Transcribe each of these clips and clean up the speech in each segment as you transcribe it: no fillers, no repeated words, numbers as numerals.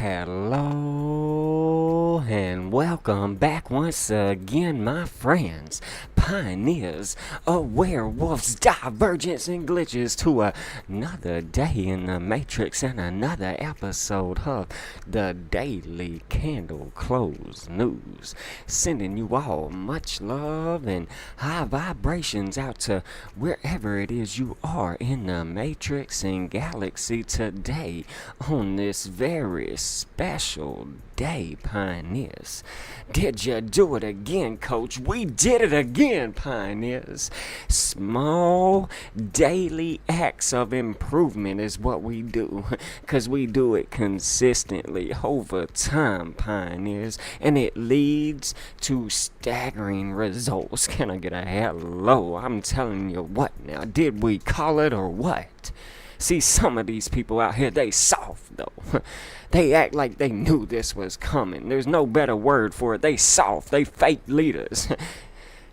Hello and welcome back once again, my friends, pioneers of werewolves, divergence, and glitches, to another day in the Matrix and another episode of the Daily Candle Close News. Sending you all much love and high vibrations out to wherever it is you are in the Matrix and galaxy today on this very special day, pioneers. Did you do it again, coach? We did it again, pioneers. Small daily acts of improvement is what we do, because we do it consistently over time, pioneers, and it leads to staggering results. Can I get a hello? I'm telling you what now, did we call it or what? See, some of these people out here, they soft, though. They act like they knew this was coming. There's no better word for it. They soft. They fake leaders.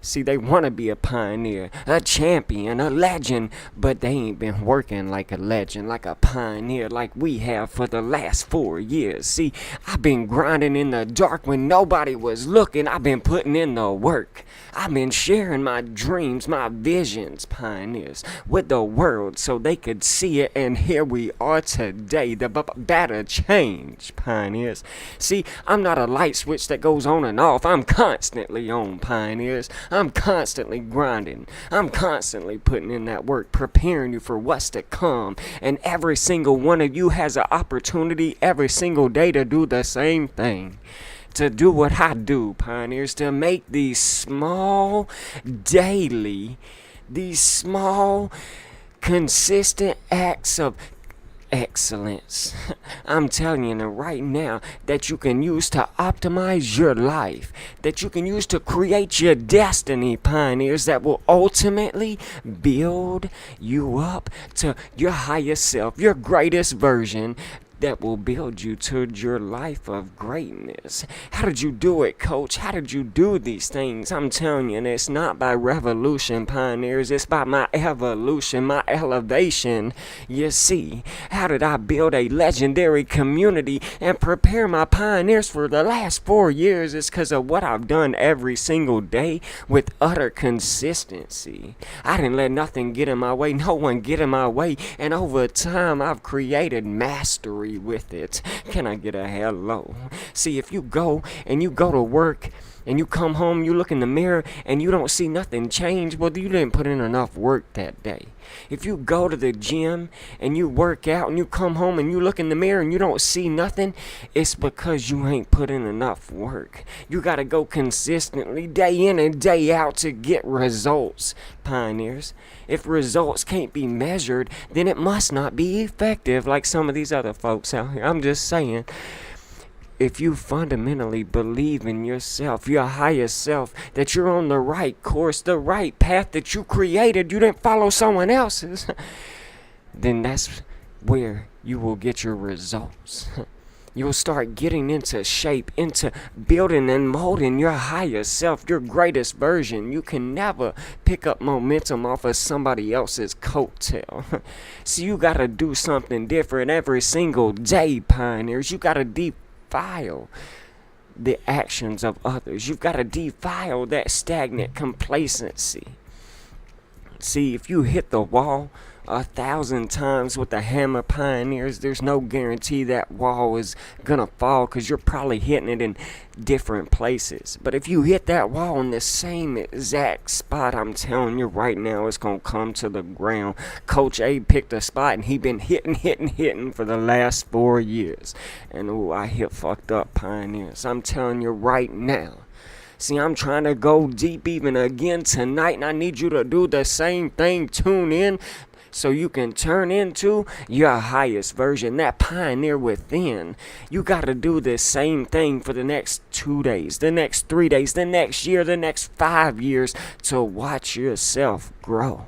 See, they want to be a pioneer, a champion, a legend, but they ain't been working like a legend, like a pioneer like we have for the last 4 years. See, I've been grinding in the dark when nobody was looking. I've been putting in the work. I've been sharing my dreams, my visions, pioneers, with the world so they could see it, and here we are today. The better change, pioneers. See, I'm not a light switch that goes on and off. I'm constantly on, pioneers. I'm constantly grinding. I'm constantly putting in that work, preparing you for what's to come. And every single one of you has an opportunity every single day to do the same thing. To do what I do, pioneers, to make these small, consistent acts of excellence. I'm telling you right now that you can use to optimize your life, that you can use to create your destiny, pioneers, that will ultimately build you up to your highest self, your greatest version, that will build you to your life of greatness. How did you do it, coach? How did you do these things? I'm telling you, and it's not by revolution, pioneers. It's by my evolution, my elevation. You see, how did I build a legendary community and prepare my pioneers for the last 4 years? It's because of what I've done every single day with utter consistency. I didn't let nothing get in my way, no one get in my way, and over time I've created mastery with it. Can I get a hello? See, if you go to work and you come home, you look in the mirror and you don't see nothing change, well, you didn't put in enough work that day. If you go to the gym and you work out and you come home and you look in the mirror and you don't see nothing, it's because you ain't put in enough work. You gotta go consistently, day in and day out, to get results, pioneers. If results can't be measured, then it must not be effective like some of these other folks out here. I'm just saying. If you fundamentally believe in yourself, your highest self, that you're on the right course, the right path that you created, you didn't follow someone else's, then that's where you will get your results. You'll start getting into shape, into building and molding your highest self, your greatest version. You can never pick up momentum off of somebody else's coattail. So you got to do something different every single day, pioneers. You got to defile the actions of others. You've got to defile that stagnant complacency. See, if you hit the wall 1,000 times with a hammer, pioneers, there's no guarantee that wall is gonna fall, because you're probably hitting it in different places. But if you hit that wall in the same exact spot, I'm telling you right now, it's gonna come to the ground. Coach A picked a spot and he been hitting for the last 4 years. And I hit fucked up, pioneers. I'm telling you right now. See, I'm trying to go deep even again tonight, and I need you to do the same thing. Tune in so you can turn into your highest version, that pioneer within. You got to do the same thing for the next 2 days, the next 3 days, the next year, the next 5 years, to watch yourself grow.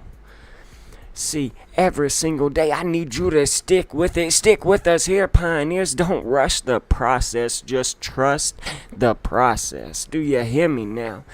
See, every single day, I need you to stick with it. Stick with us here, pioneers. Don't rush the process. Just trust the process. Do you hear me now?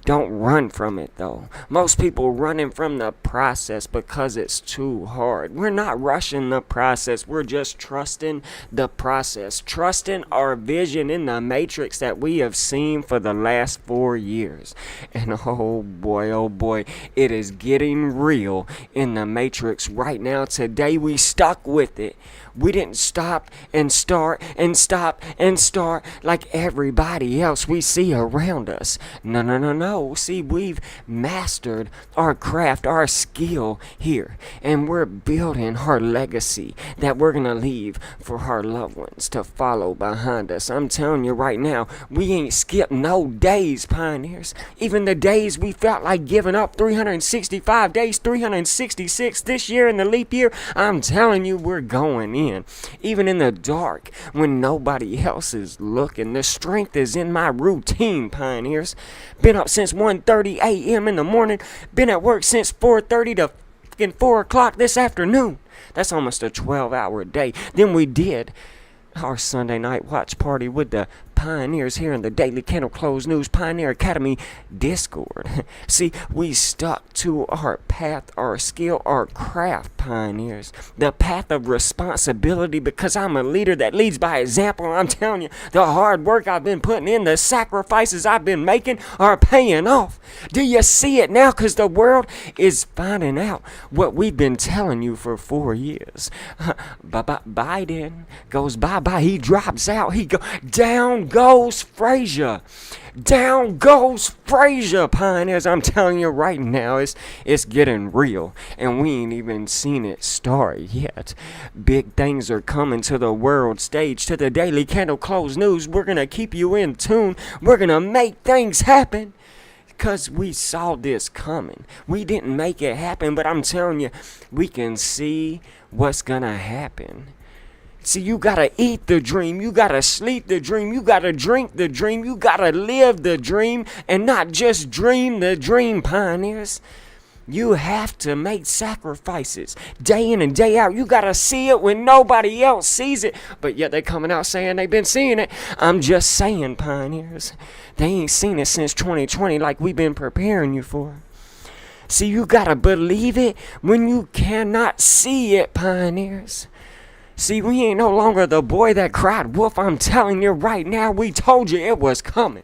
Don't run from it, though. Most people running from the process because it's too hard. We're not rushing the process. We're just trusting the process. Trusting our vision in the matrix that we have seen for the last 4 years. And oh boy, it is getting real in the matrix right now. Today we stuck with it. We didn't stop and start and stop and start like everybody else we see around us. No. See, we've mastered our craft, our skill here, and we're building our legacy that we're going to leave for our loved ones to follow behind us. I'm telling you right now, we ain't skipped no days, pioneers. Even the days we felt like giving up, 365 days, 366 this year in the leap year, I'm telling you, we're going in. Even in the dark, when nobody else is looking, the strength is in my routine, pioneers. Been up since 1:30 a.m. in the morning. Been at work since 4:30 to 4 o'clock this afternoon. That's almost a 12-hour day. Then we did our Sunday night watch party with the pioneers here in the Daily Candle Close News Pioneer Academy Discord. See, we stuck to our path, our skill, our craft, pioneers. The path of responsibility, because I'm a leader that leads by example. I'm telling you, the hard work I've been putting in, the sacrifices I've been making are paying off. Do you see it now? Because the world is finding out what we've been telling you for 4 years. Biden goes bye-bye. He drops out. Down goes Frazier. Down goes Frazier, pioneers. I'm telling you right now, it's getting real, and we ain't even seen it start yet. Big things are coming to the world stage, to the Daily Candle Close News. We're gonna keep you in tune. We're gonna make things happen, because we saw this coming. We didn't make it happen, but I'm telling you, we can see what's gonna happen. See, you gotta eat the dream, you gotta sleep the dream, you gotta drink the dream, you gotta live the dream, and not just dream the dream, pioneers. You have to make sacrifices day in and day out. You gotta see it when nobody else sees it, but yet they coming out saying they've been seeing it. I'm just saying, pioneers, they ain't seen it since 2020 like we've been preparing you for. See, you gotta believe it when you cannot see it, pioneers. See, we ain't no longer the boy that cried wolf. I'm telling you right now, we told you it was coming.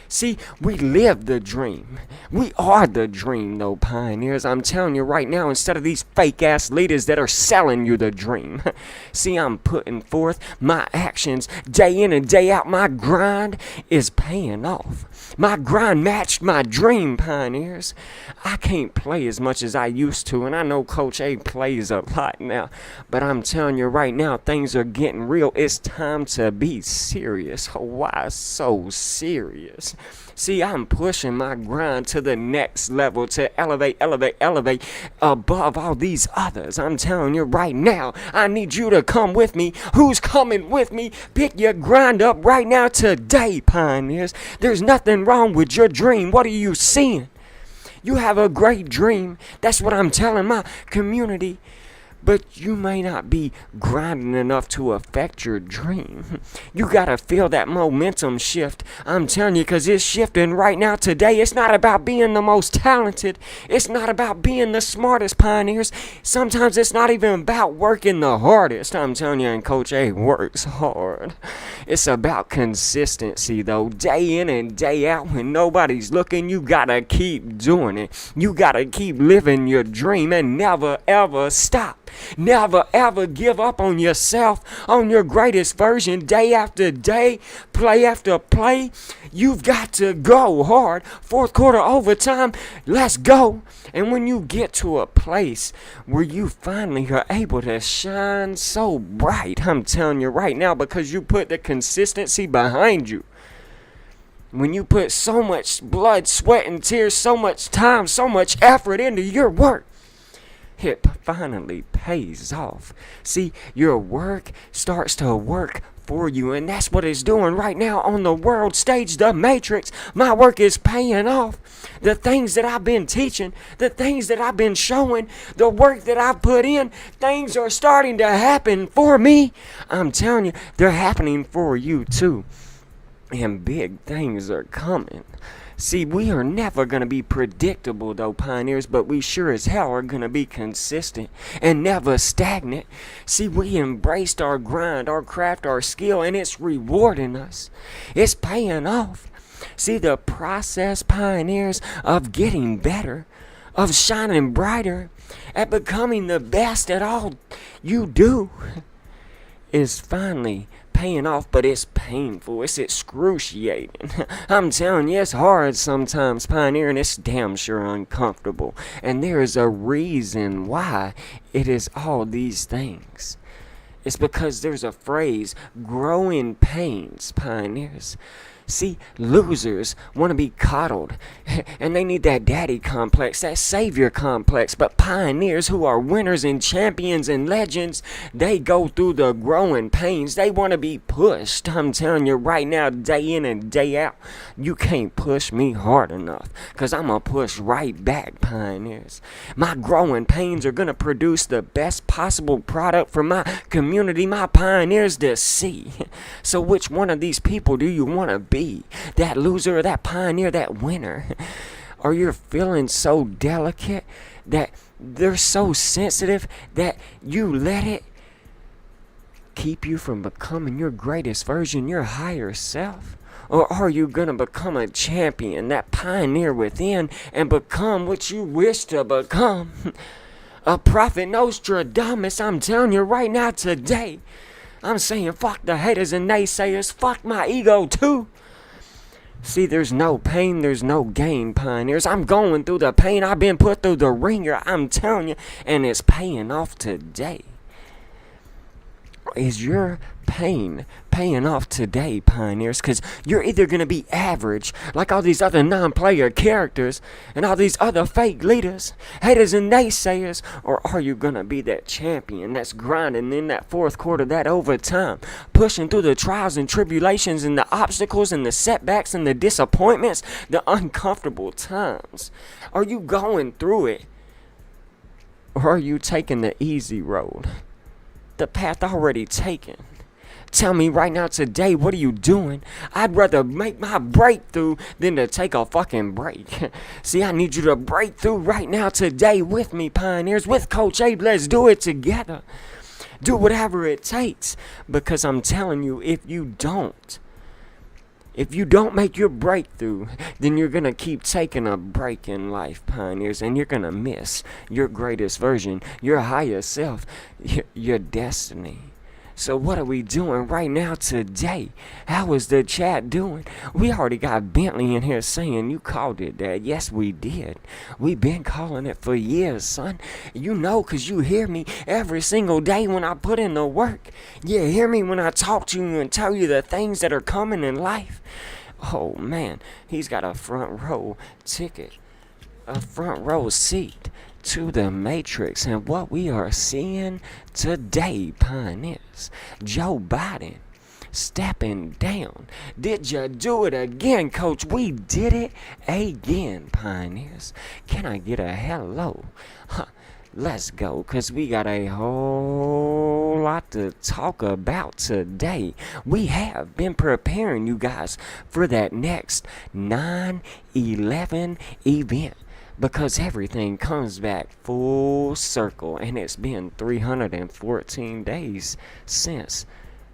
See, we live the dream. We are the dream, though, pioneers. I'm telling you right now, instead of these fake-ass leaders that are selling you the dream. See, I'm putting forth my actions day in and day out. My grind is paying off. My grind matched my dream, pioneers. I can't play as much as I used to, and I know Coach A plays a lot now. But I'm telling you right now, things are getting real. It's time to be serious. Why so serious? See, I'm pushing my grind to the next level, to elevate above all these others. I'm telling you right now, I need you to come with me. Who's coming with me? Pick your grind up right now today, pioneers. There's nothing wrong with your dream. What are you seeing? You have a great dream. That's what I'm telling my community. But you may not be grinding enough to affect your dream. You gotta feel that momentum shift. I'm telling you, because it's shifting right now today. It's not about being the most talented. It's not about being the smartest, pioneers. Sometimes it's not even about working the hardest. I'm telling you, and Coach A works hard. It's about consistency, though. Day in and day out, when nobody's looking, you gotta keep doing it. You gotta keep living your dream and never ever stop. Never ever give up on yourself, on your greatest version, day after day, play after play. You've got to go hard. Fourth quarter overtime, let's go. And when you get to a place where you finally are able to shine so bright, I'm telling you right now, because you put the consistency behind you. When you put so much blood, sweat, and tears, so much time, so much effort into your work, it finally pays off. See, your work starts to work for you, and that's what it's doing right now on the world stage, the Matrix. My work is paying off. The things that I've been teaching, the things that I've been showing, the work that I've put in, things are starting to happen for me. I'm telling you, they're happening for you too. And big things are coming. See, we are never going to be predictable, though, pioneers, but we sure as hell are going to be consistent and never stagnant. See, we embraced our grind, our craft, our skill, and it's rewarding us. It's paying off. See, the process, pioneers, of getting better, of shining brighter, at becoming the best at all you do, is finally paying off, but it's painful. It's excruciating. I'm telling you, it's hard sometimes, pioneer, and it's damn sure uncomfortable. And there is a reason why it is all these things. It's because there's a phrase, growing pains, pioneers. See, losers want to be coddled, and they need that daddy complex, that savior complex. But pioneers who are winners and champions and legends, they go through the growing pains. They want to be pushed. I'm telling you right now, day in and day out, you can't push me hard enough, because I'm going to push right back, pioneers. My growing pains are going to produce the best possible product for my community, my pioneers, to see. So which one of these people do you want to be? That loser or that pioneer, that winner? Are you feeling so delicate that they're so sensitive that you let it keep you from becoming your greatest version, your higher self? Or are you going to become a champion, that pioneer within, and become what you wish to become? A prophet Nostradamus, I'm telling you right now today. I'm saying fuck the haters and naysayers, fuck my ego too. See, there's no pain, there's no gain, pioneers. I'm going through the pain, I've been put through the ringer, I'm telling you, and it's paying off today. Is your pain paying off today, pioneers? Because you're either going to be average, like all these other non-player characters and all these other fake leaders, haters and naysayers, or are you going to be that champion that's grinding in that fourth quarter, that overtime, pushing through the trials and tribulations and the obstacles and the setbacks and the disappointments, the uncomfortable times? Are you going through it, or are you taking the easy road, the path already taken? Tell me right now today, what are you doing? I'd rather make my breakthrough than to take a fucking break. See, I need you to break through right now today with me, pioneers, with Coach Abe. Let's do it together. Do whatever it takes, because I'm telling you, if you don't make your breakthrough, then you're going to keep taking a break in life, pioneers, and you're going to miss your greatest version, your higher self, your destiny. So what are we doing right now today? How is the chat doing? We already got Bentley in here saying you called it, Dad. Yes, we did. We've been calling it for years, son. You know, because you hear me every single day when I put in the work. You hear me when I talk to you and tell you the things that are coming in life. Oh, man, he's got a front row ticket, a front row seat to the Matrix, and what we are seeing today, pioneers. Joe Biden stepping down. Did you do it again, Coach? We did it again, pioneers. Can I get a hello? Let's go, because we got a whole lot to talk about today. We have been preparing you guys for that next 9/11 event, because everything comes back full circle, and it's been 314 days since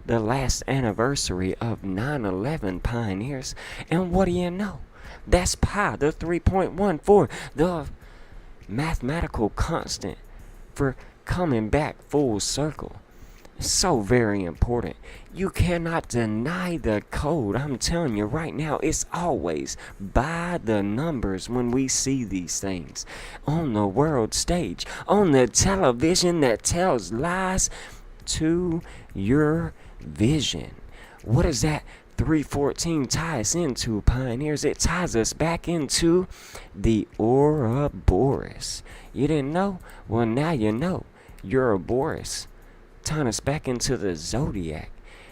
the last anniversary of 9/11, pioneers. And what do you know? That's pi, the 3.14, the mathematical constant for coming back full circle. So very important. You cannot deny the code. I'm telling you right now, it's always by the numbers when we see these things on the world stage, on the television that tells lies to your vision. What does that 314 tie us into, pioneers? It ties us back into the Ouroboros. You didn't know? Well, now you know. Ouroboros tying us back into the zodiac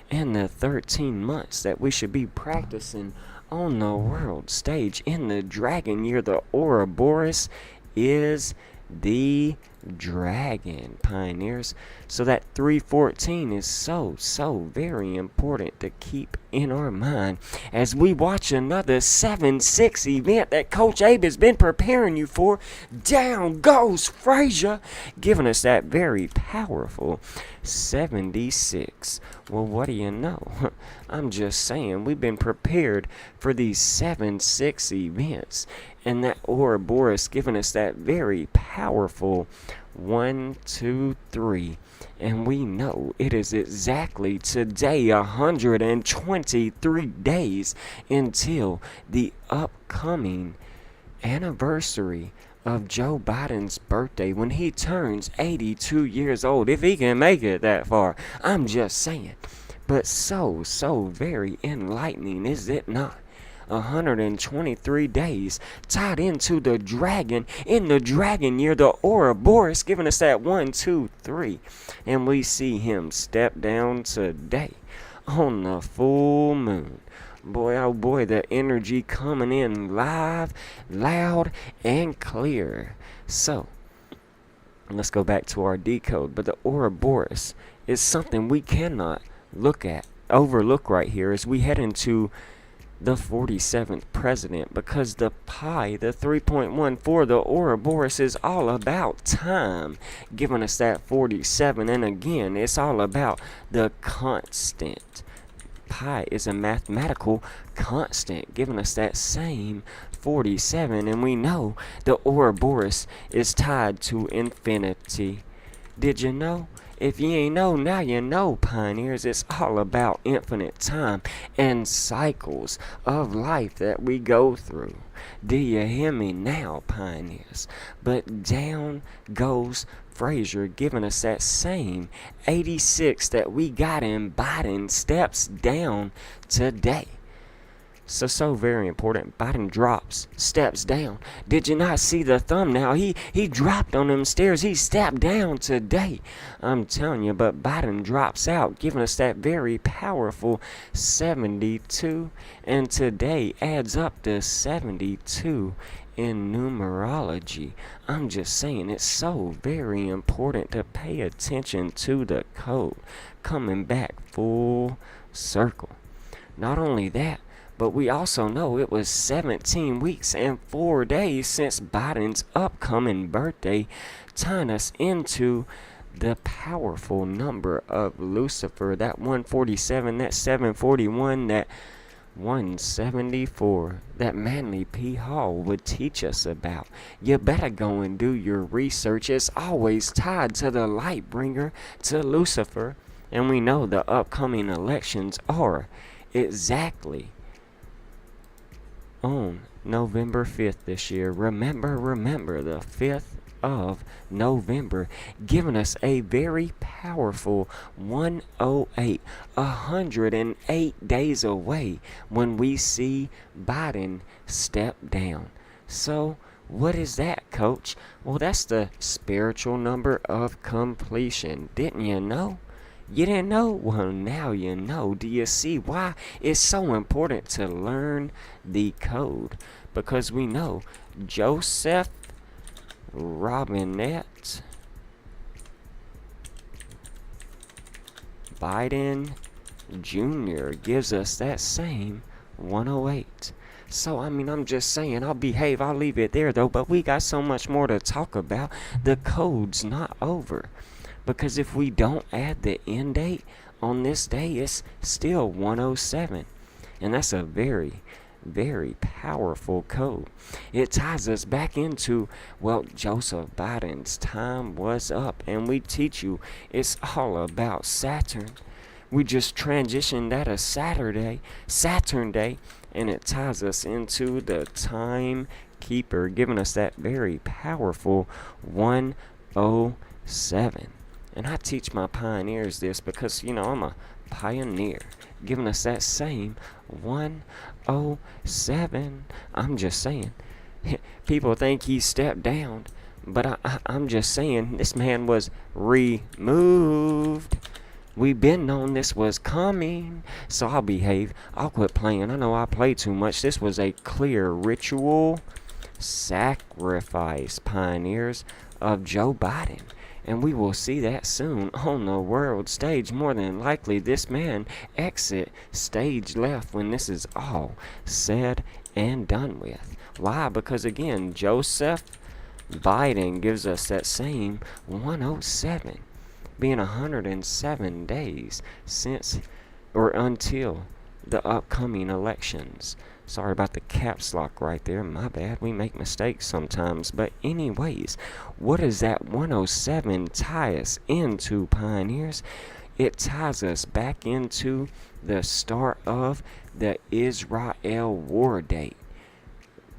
and the 13 months that we should be practicing on the world stage in the dragon year. The Ouroboros is the dragon, pioneers. So that 314 is so very important to keep in our mind as we watch another 7-6 event that Coach Abe has been preparing you for. Down goes Frazier, giving us that very powerful 76. Well, what do you know? I'm just saying, we've been prepared for these 7-6 events, and that Ouroboros giving us that very powerful 1, 2, 3. And we know it is exactly today 123 days until the upcoming anniversary of Joe Biden's birthday when he turns 82 years old, if he can make it that far. I'm just saying. But so very enlightening, is it not? 123 days tied into the dragon. In the dragon year, the Ouroboros giving us that 1, 2, 3. And we see him step down today on the full moon. Boy, oh boy, the energy coming in live, loud, and clear. So, let's go back to our decode. But the Ouroboros is something we cannot overlook right here as we head into the 47th president, because the pi, the 3.14, the Ouroboros is all about time, giving us that 47. And again, it's all about the constant. Pi is a mathematical constant, giving us that same 47. And we know the Ouroboros is tied to infinity. Did you know? If you ain't know, now you know, pioneers. It's all about infinite time and cycles of life that we go through. Do you hear me now, pioneers? But down goes Frazier, giving us that same 86 that we got in Biden steps down today. So very important. Biden drops, steps down. Did you not see the thumbnail? He dropped on them stairs. He stepped down today. I'm telling you, but Biden drops out, giving us that very powerful 72. And today adds up to 72 in numerology. I'm just saying, it's so very important to pay attention to the code. Coming back full circle. Not only that, but we also know it was 17 weeks and 4 days since Biden's upcoming birthday, tying us into the powerful number of Lucifer, that 147, that 741, that 174, that Manly P. Hall would teach us about. You better go and do your research. It's always tied to the light bringer, to Lucifer. And we know the upcoming elections are exactly on November 5th this year. Remember the 5th of November, giving us a very powerful 108, 108 days away when we see Biden step down. So, what is that, Coach? Well, that's the spiritual number of completion. Didn't you know? You didn't know? Well, now you know. Do you see why it's so important to learn the code? Because we know Joseph Robinette Biden Jr. gives us that same 108. So, I mean, I'm just saying, I'll leave it there, though. But we got so much more to talk about. The code's not over. Because if we don't add the end date on this day, it's still 107. And that's a very, very powerful code. It ties us back into, well, Joseph Biden's time was up. And we teach you it's all about Saturn. We just transitioned that to Saturn Day, and it ties us into the timekeeper, giving us that very powerful 107. And I teach my pioneers this because, I'm a pioneer, giving us that same 107. I'm just saying, people think he stepped down, but I'm just saying this man was removed. We've been known this was coming, so I'll behave. I'll quit playing. I know I play too much. This was a clear ritual sacrifice, pioneers. of Joe Biden. And we will see that soon on the world stage. More than likely, this man exit stage left when this is all said and done with. Why? Because again, Joseph Biden gives us that same 107, being 107 days since or until the upcoming elections. Sorry about the caps lock right there. My bad. We make mistakes sometimes. But anyways, what does that 107 tie us into, pioneers? It ties us back into the start of the Israel war date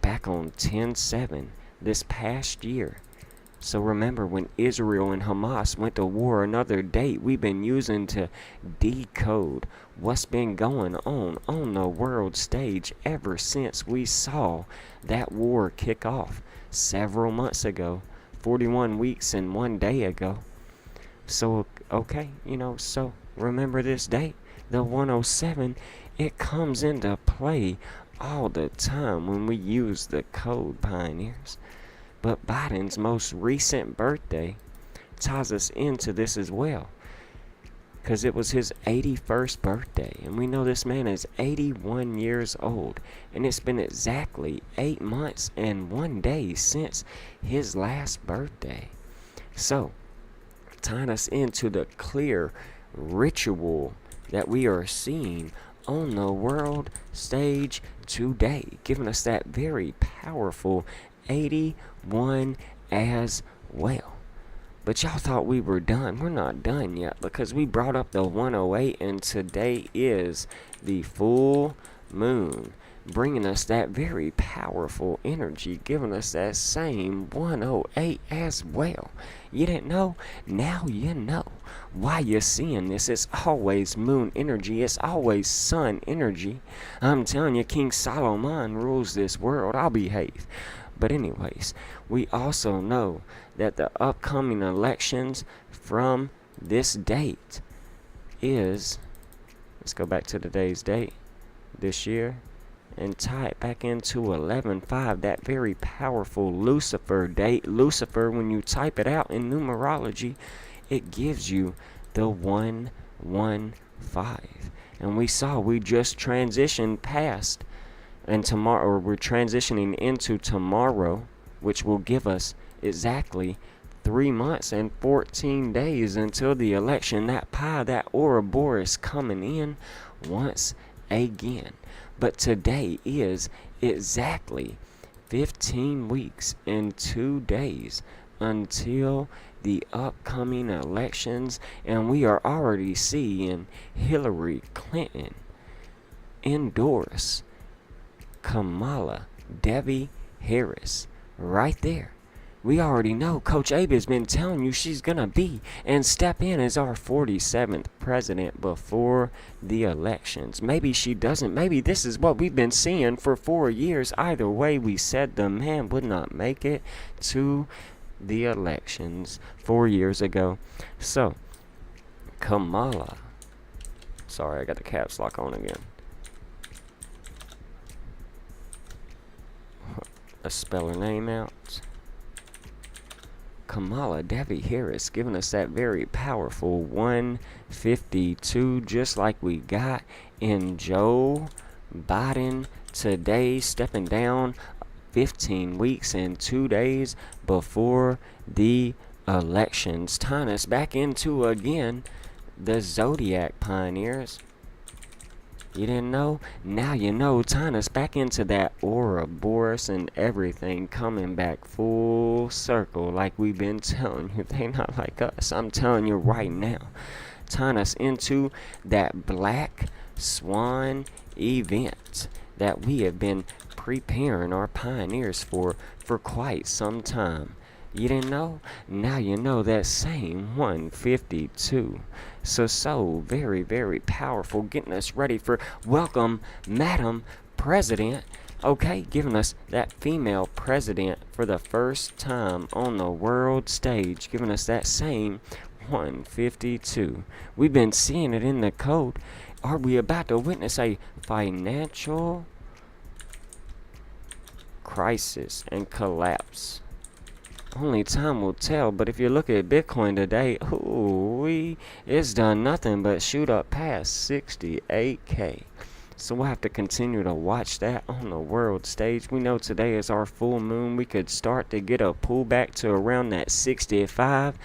back on 10/7 this past year. So remember, when Israel and Hamas went to war, another date we've been using to decode what's been going on the world stage ever since we saw that war kick off several months ago, 41 weeks and 1 day ago. So, okay, so remember this date, the 107, it comes into play all the time when we use the code, pioneers. But Biden's most recent birthday ties us into this as well, because it was his 81st birthday, and we know this man is 81 years old, and it's been exactly 8 months and 1 day since his last birthday. So, tying us into the clear ritual that we are seeing on the world stage today, giving us that very powerful 81 as well. But y'all thought we were done. We're not done yet, because we brought up the 108, and today is the full moon, bringing us that very powerful energy, giving us that same 108 as well. You didn't know? Now you know. Why you're seeing this, it's always moon energy, it's always sun energy. I'm telling you, King Solomon rules this world. I'll behave. But anyways, we also know that the upcoming elections from this date is, let's go back to today's date, this year, and tie it back into 11/5, that very powerful Lucifer date. Lucifer, when you type it out in numerology, it gives you the 115. And we just transitioned past, and tomorrow, or we're transitioning into tomorrow, which will give us exactly 3 months and 14 days until the election. That pie, that Ouroboros coming in once again. But today is exactly 15 weeks and 2 days until the upcoming elections, and we are already seeing Hillary Clinton endorse Kamala Devi Harris right there. We already know Coach Abe has been telling you she's gonna be and step in as our 47th president before the elections. Maybe she doesn't. Maybe this is what we've been seeing for 4 years. Either way, we said the man would not make it to the elections 4 years ago. So, Kamala. Sorry, I got the caps lock on again. Let's spell her name out. Kamala Devi Harris, giving us that very powerful 152, just like we got in Joe Biden today, stepping down 15 weeks and 2 days before the elections, tying us back into, again, the Zodiac, pioneers. You didn't know? Now you know, tying us back into that Ouroboros and everything, coming back full circle like we've been telling you. They not like us. I'm telling you right now. Tying us into that Black Swan event that we have been preparing our pioneers for quite some time. You didn't know? Now you know, that same 152. So very, very powerful, getting us ready for welcome, Madam President. Okay, giving us that female president for the first time on the world stage, giving us that same 152. We've been seeing it in the code. Are we about to witness a financial crisis and collapse? Only time will tell, but if you look at Bitcoin today, it's done nothing but shoot up past 68K. So we'll have to continue to watch that on the world stage. We know today is our full moon. We could start to get a pullback to around that 65,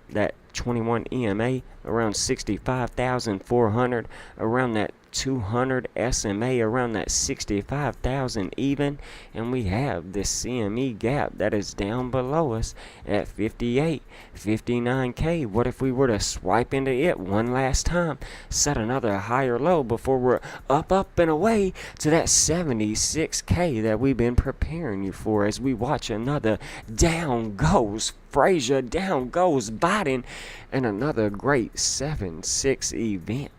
that 21 EMA, around 65,400, around that 200 SMA, around that 65,000 even, and we have this CME gap that is down below us at 58, 59K. What if we were to swipe into it one last time, set another higher low before we're up and away to that 76K that we've been preparing you for, as we watch another down goes Frazier, down goes Biden, and another great 7-6 event.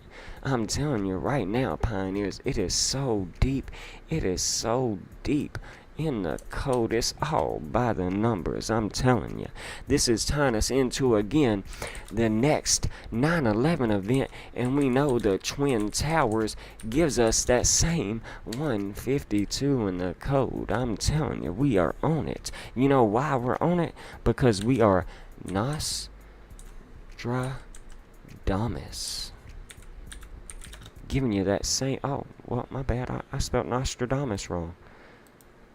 I'm telling you right now, pioneers, it is so deep. It is so deep in the code. It's all by the numbers. I'm telling you. This is tying us into, again, the next 9/11 event. And we know the Twin Towers gives us that same 152 in the code. I'm telling you, we are on it. You know why we're on it? Because we are Nostradamus. Giving you that same, oh, well, my bad, I spelled Nostradamus wrong.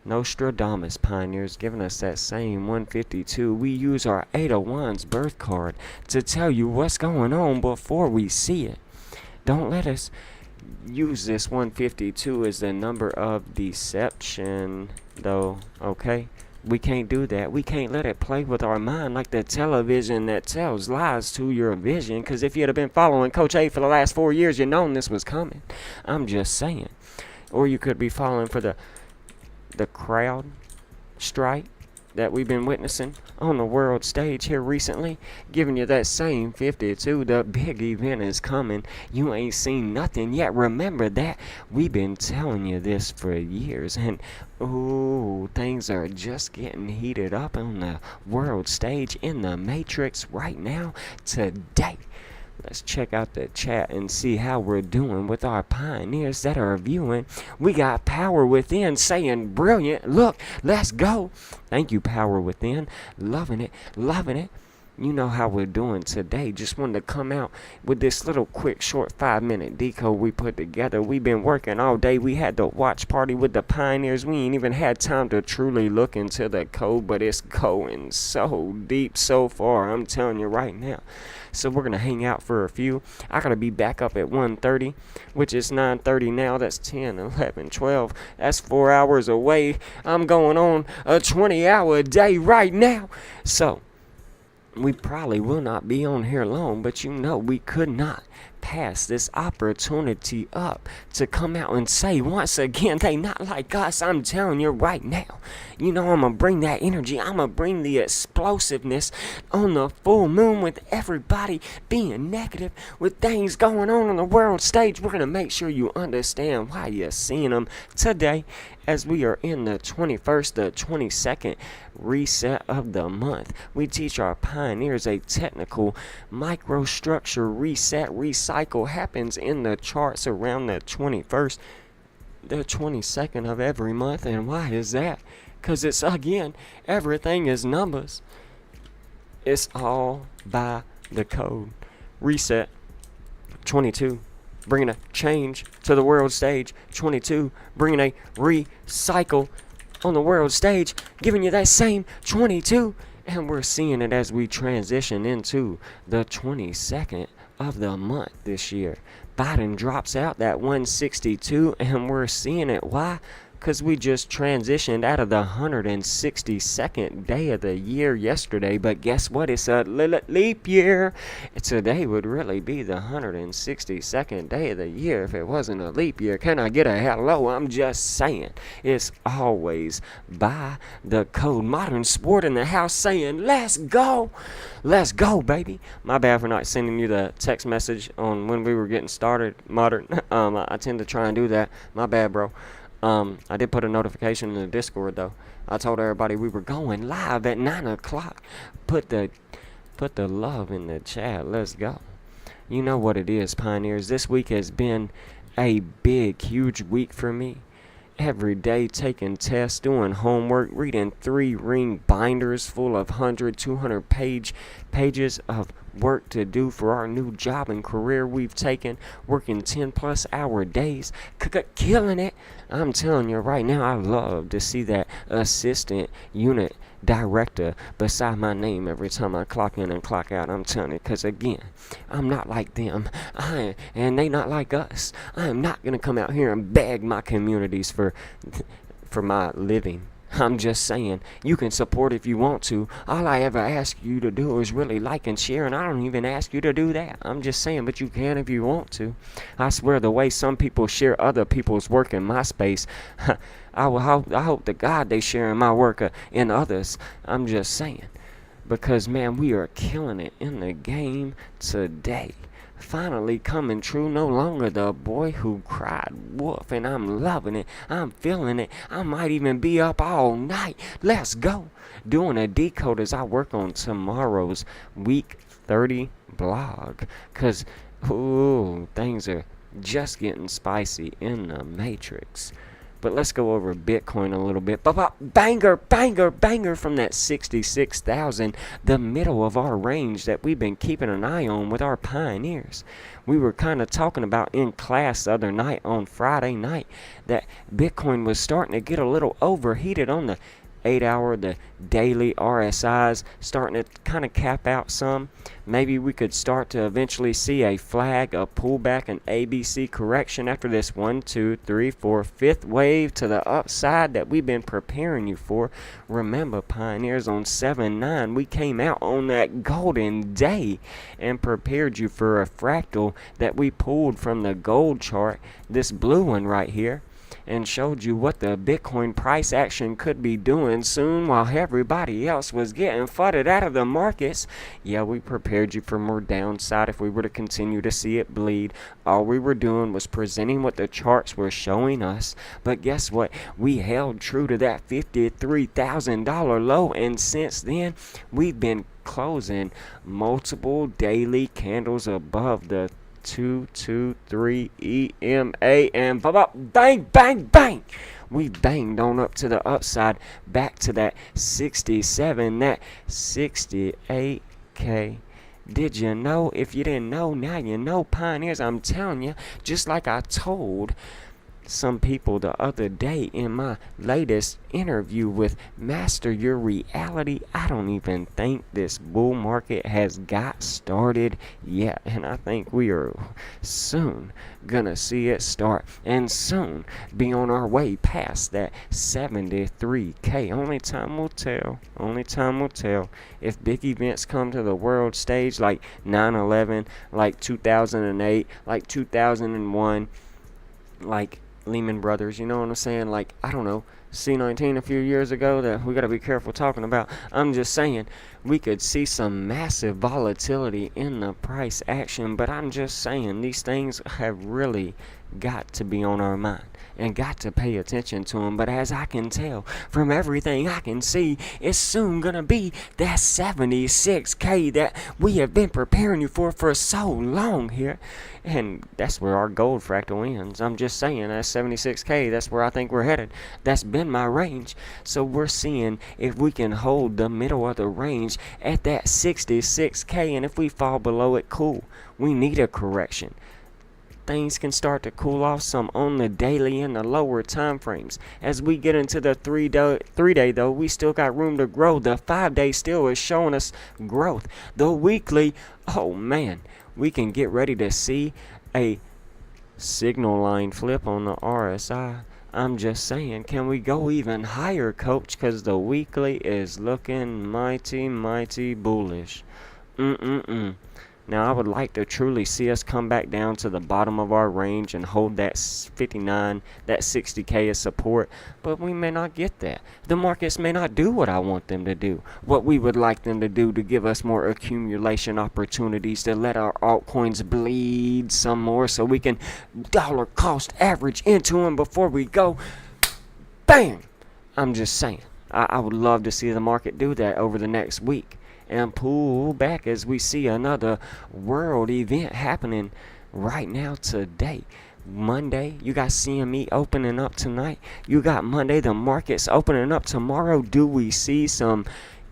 Nostradamus, pioneers, giving us that same 152. We use our 8 of Wands birth card to tell you what's going on before we see it. Don't let us use this 152 as the number of deception, though, okay? We can't do that. We can't let it play with our mind like the television that tells lies to your vision. Because if you'd have been following Coach A for the last 4 years, you'd known this was coming. I'm just saying. Or you could be following for the crowd strike that we've been witnessing on the world stage here recently, giving you that same 52. The big event is coming. You ain't seen nothing yet. Remember that. We've been telling you this for years, and things are just getting heated up on the world stage in the Matrix right now, today. Let's check out the chat and see how we're doing with our pioneers that are viewing. We got Power Within saying, brilliant. Look, let's go. Thank you, Power Within. Loving it, loving it. You know how we're doing today. Just wanted to come out with this little quick short 5-minute decode we put together. We've been working all day. We had the watch party with the pioneers. We ain't even had time to truly look into the code, but it's going so deep so far. I'm telling you right now. So we're going to hang out for a few. I got to be back up at 1:30, which is 9:30 now. That's 10, 11, 12. That's 4 hours away. I'm going on a 20-hour day right now. So we probably will not be on here long, but you know we could not pass this opportunity up to come out and say once again, they not like us. I'm telling you right now. You know I'm going to bring that energy. I'm going to bring the explosiveness on the full moon with everybody being negative, with things going on the world stage. We're going to make sure you understand why you're seeing them today, as we are in the 21st, the 22nd reset of the month. We teach our pioneers a technical microstructure reset. Recycle happens in the charts around the 21st, the 22nd of every month. And why is that? Because it's, again, everything is numbers. It's all by the code. Reset 22. Bringing a change to the world stage. 22, bringing a recycle on the world stage, giving you that same 22. And we're seeing it as we transition into the 22nd of the month this year. Biden drops out that 162, and we're seeing it. Why? Because we just transitioned out of the 162nd day of the year yesterday. But guess what? It's a leap year. Today would really be the 162nd day of the year if it wasn't a leap year. Can I get a hello? I'm just saying. It's always by the code. Modern Sport in the house saying, let's go. Let's go, baby. My bad for not sending you the text message on when we were getting started, Modern. I tend to try and do that. My bad, bro. I did put a notification in the Discord, though. I told everybody we were going live at 9 o'clock. Put the love in the chat. Let's go. You know what it is, pioneers. This week has been a big, huge week for me. every day taking tests, doing homework, reading 3-ring binders full of 100, 200 pages of work to do for our new job and career we've taken, working 10 plus hour days, killing it. I'm telling you right now, I love to see that assistant unit director beside my name every time I clock in and clock out. I'm telling you, because again, I'm not like them, and they not like us. I am not gonna come out here and beg my communities for my living. I'm just saying, you can support if you want to. All I ever ask you to do is really like and share, and I don't even ask you to do that. I'm just saying, but you can if you want to. I swear, the way some people share other people's work in my space, I hope to God they sharing my work in others. I'm just saying. Because, man, we are killing it in the game today. Finally coming true, no longer the boy who cried wolf, and I'm loving it, I'm feeling it. I might even be up all night. Let's go. Doing a decode as I work on tomorrow's week 30 blog, because things are just getting spicy in the matrix. But let's go over Bitcoin a little bit. Banger from that 66,000, the middle of our range that we've been keeping an eye on with our pioneers. We were kind of talking about in class the other night on Friday night that Bitcoin was starting to get a little overheated on the 8-hour, the daily RSIs starting to kind of cap out some. Maybe we could start to eventually see a flag, a pullback, an ABC correction after this 1, 2, 3, 4, 5th wave to the upside that we've been preparing you for. Remember, pioneers, on 7-9, we came out on that golden day and prepared you for a fractal that we pulled from the gold chart, this blue one right here, and showed you what the Bitcoin price action could be doing soon while everybody else was getting flooded out of the markets. Yeah, we prepared you for more downside if we were to continue to see it bleed. All we were doing was presenting what the charts were showing us. But guess what? We held true to that $53,000 low, and since then, we've been closing multiple daily candles above the 223 EMA, and bang, we banged on up to the upside, back to that 67, that 68K. Did you know? If you didn't know, now you know, pioneers. I'm telling you, just like I told some people the other day in my latest interview with Master Your Reality, I don't even think this bull market has got started yet, and I think we are soon gonna see it start, and soon be on our way past that 73K. Only time will tell. If big events come to the world stage like 9/11, like 2008, like 2001, like Lehman Brothers, you know what I'm saying? Like, I don't know, C19 a few years ago that we got to be careful talking about. I'm just saying we could see some massive volatility in the price action, but I'm just saying these things have really got to be on our mind and got to pay attention to them. But as I can tell from everything I can see, it's soon gonna be that 76K that we have been preparing you for so long here, and that's where our gold fractal ends. I'm just saying, that 76K, that's where I think we're headed. That's been my range, so we're seeing if we can hold the middle of the range at that 66K, and if we fall below it, cool. We need a correction. Things can start to cool off some on the daily and the lower time frames. As we get into the 3-day though, we still got room to grow. The 5-day still is showing us growth. The weekly, oh man, we can get ready to see a signal line flip on the RSI. I'm just saying, can we go even higher, coach? Because the weekly is looking mighty bullish. Now, I would like to truly see us come back down to the bottom of our range and hold that 59, that 60K as support, but we may not get that. The markets may not do what I want them to do, what we would like them to do to give us more accumulation opportunities, to let our altcoins bleed some more so we can dollar cost average into them before we go bam. I'm just saying, I would love to see the market do that over the next week and pull back as we see another world event happening right now today. Monday, you got CME opening up tonight. You got Monday, the markets opening up tomorrow. Do we see some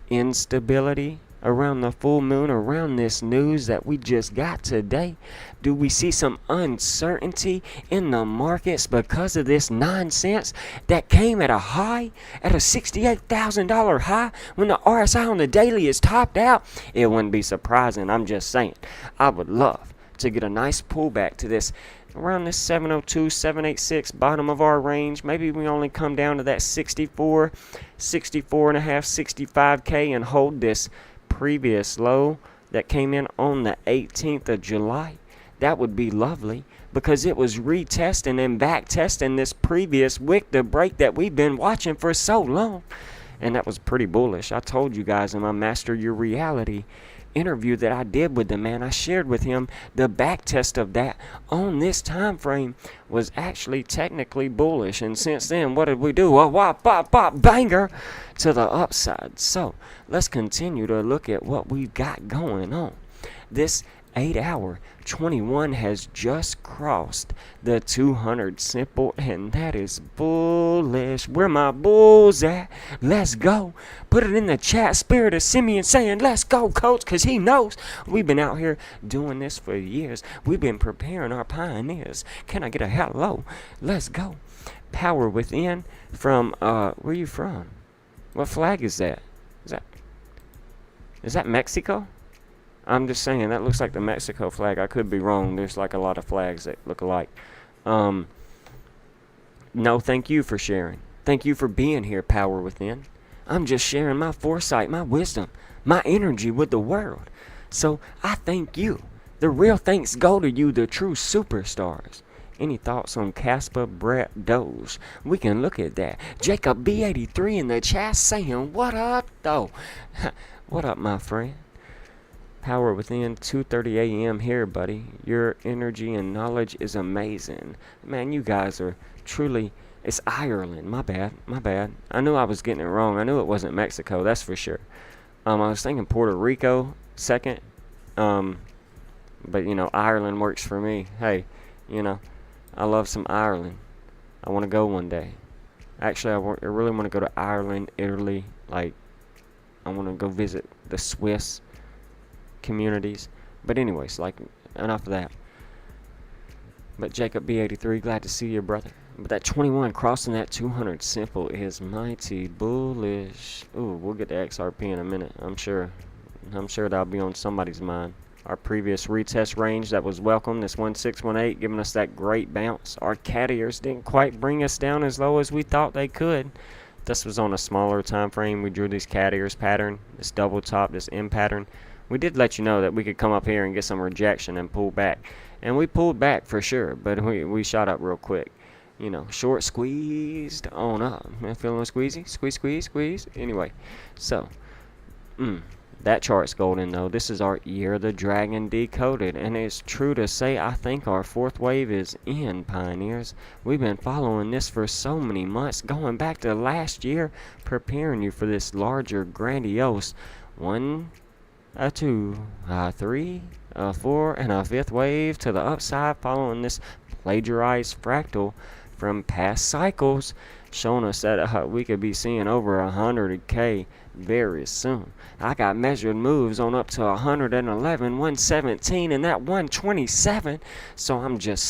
instability around the full moon, around this news that we just got today? Do we see some uncertainty in the markets because of this nonsense that came at a high, at a $68,000 high, when the RSI on the daily is topped out? It wouldn't be surprising. I'm just saying, I would love to get a nice pullback to this around this 702, 786 bottom of our range. Maybe we only come down to that 64 and a half, 65K and hold this previous low that came in on the 18th of July. That would be lovely, because it was retesting and back testing this previous wick to break that we've been watching for so long. And that was pretty bullish. I told you guys in my Master Your Reality interview that I did with the man, I shared with him the back test of that on this time frame was actually technically bullish. And since then, what did we do? A wop, bop, bop, banger to the upside. So let's continue to look at what we've got going on. This 8-hour 21 has just crossed the 200 simple, and that is bullish. Where my bulls at? Let's go. Put it in the chat. Spirit of Simeon saying, let's go, coach, because he knows we've been out here doing this for years. We've been preparing our pioneers. Can I get a hello? Let's go. Power within from, where you from? What flag is that? Is that Mexico? I'm just saying, that looks like the Mexico flag. I could be wrong. There's like a lot of flags that look alike. No, thank you for sharing. Thank you for being here, Power Within. I'm just sharing my foresight, my wisdom, my energy with the world. So I thank you. The real thanks go to you, the true superstars. Any thoughts on Casper, Brett, Doge? We can look at that. Jacob B83 in the chat saying, what up, though? What up, my friend? Power Within, 2:30 a.m. here, buddy. Your energy and knowledge is amazing. Man, you guys are truly... It's Ireland. My bad. I knew I was getting it wrong. I knew it wasn't Mexico, that's for sure. I was thinking Puerto Rico second. But, Ireland works for me. Hey, I love some Ireland. I want to go one day. Actually, I really want to go to Ireland, Italy. I want to go visit the Swiss communities. But anyways, enough of that. But Jacob B83, glad to see you, brother. But that 21 crossing that 200 simple is mighty bullish. Ooh, we'll get to XRP in a minute. I'm sure that'll be on somebody's mind. Our previous retest range that was welcome, this 1618, giving us that great bounce. Our cat ears didn't quite bring us down as low as we thought they could. This was on a smaller time frame. We drew these cat ears pattern, this double top, this M pattern. We did let you know that we could come up here and get some rejection and pull back. And we pulled back for sure, but we shot up real quick. Short squeezed on up. Man, feeling a squeezy? Squeeze. Anyway, so, that chart's golden though. This is our Year of the Dragon Decoded. And it's true to say, I think our fourth wave is in, pioneers. We've been following this for so many months, going back to last year, preparing you for this larger, grandiose 1, a 2, a 3, a 4, and a fifth wave to the upside, following this plagiarized fractal from past cycles, showing us that we could be seeing over 100K very soon. I got measured moves on up to 111, 117, and that 127. So I'm just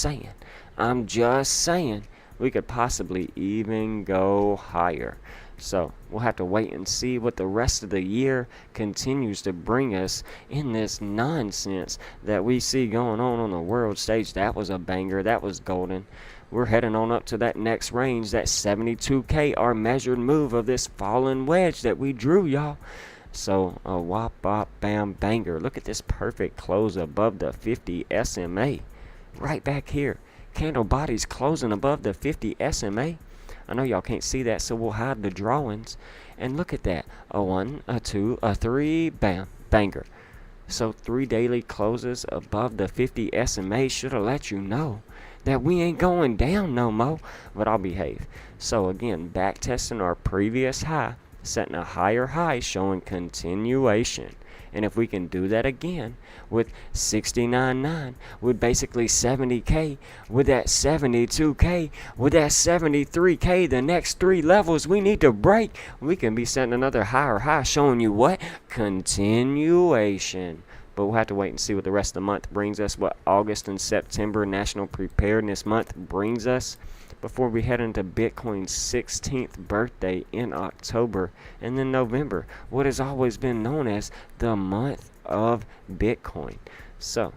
saying, we could possibly even go higher. So we'll have to wait and see what the rest of the year continues to bring us in this nonsense that we see going on the world stage. That was a banger. That was golden. We're heading on up to that next range, that 72K, our measured move of this fallen wedge that we drew, y'all. So a wop, bop, bam, banger. Look at this perfect close above the 50 SMA. Right back here. Candle bodies closing above the 50 SMA. I know y'all can't see that, so we'll hide the drawings. And look at that. A 1, a 2, a 3, bam, banger. So 3 daily closes above the 50 SMA should have let you know that we ain't going down no more, but I'll behave. So again, back testing our previous high, setting a higher high, showing continuation. And if we can do that again with 69.9, with basically 70K, with that 72K, with that 73K, the next 3 levels we need to break, we can be setting another higher high, showing you what? Continuation. But we'll have to wait and see what the rest of the month brings us, what August and September National Preparedness Month brings us, before we head into Bitcoin's 16th birthday in October, and then November, what has always been known as the month of Bitcoin. So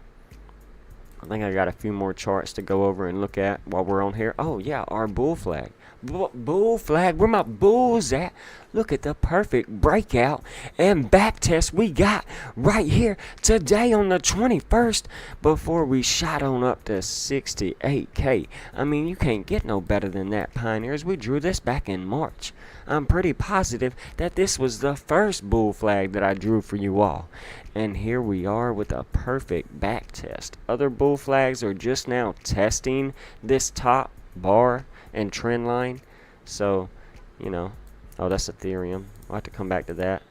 I think I got a few more charts to go over and look at while we're on here. Oh yeah, our bull flag. Bull flag, where my bulls at? Look at the perfect breakout and back test we got right here today on the 21st before we shot on up to 68K. I mean, you can't get no better than that, pioneers. We drew this back in March. I'm pretty positive that this was the first bull flag that I drew for you all. And here we are with a perfect back test. Other bull flags are just now testing this top bar and trend line. So, you know, oh, that's Ethereum. I'll have to come back to that.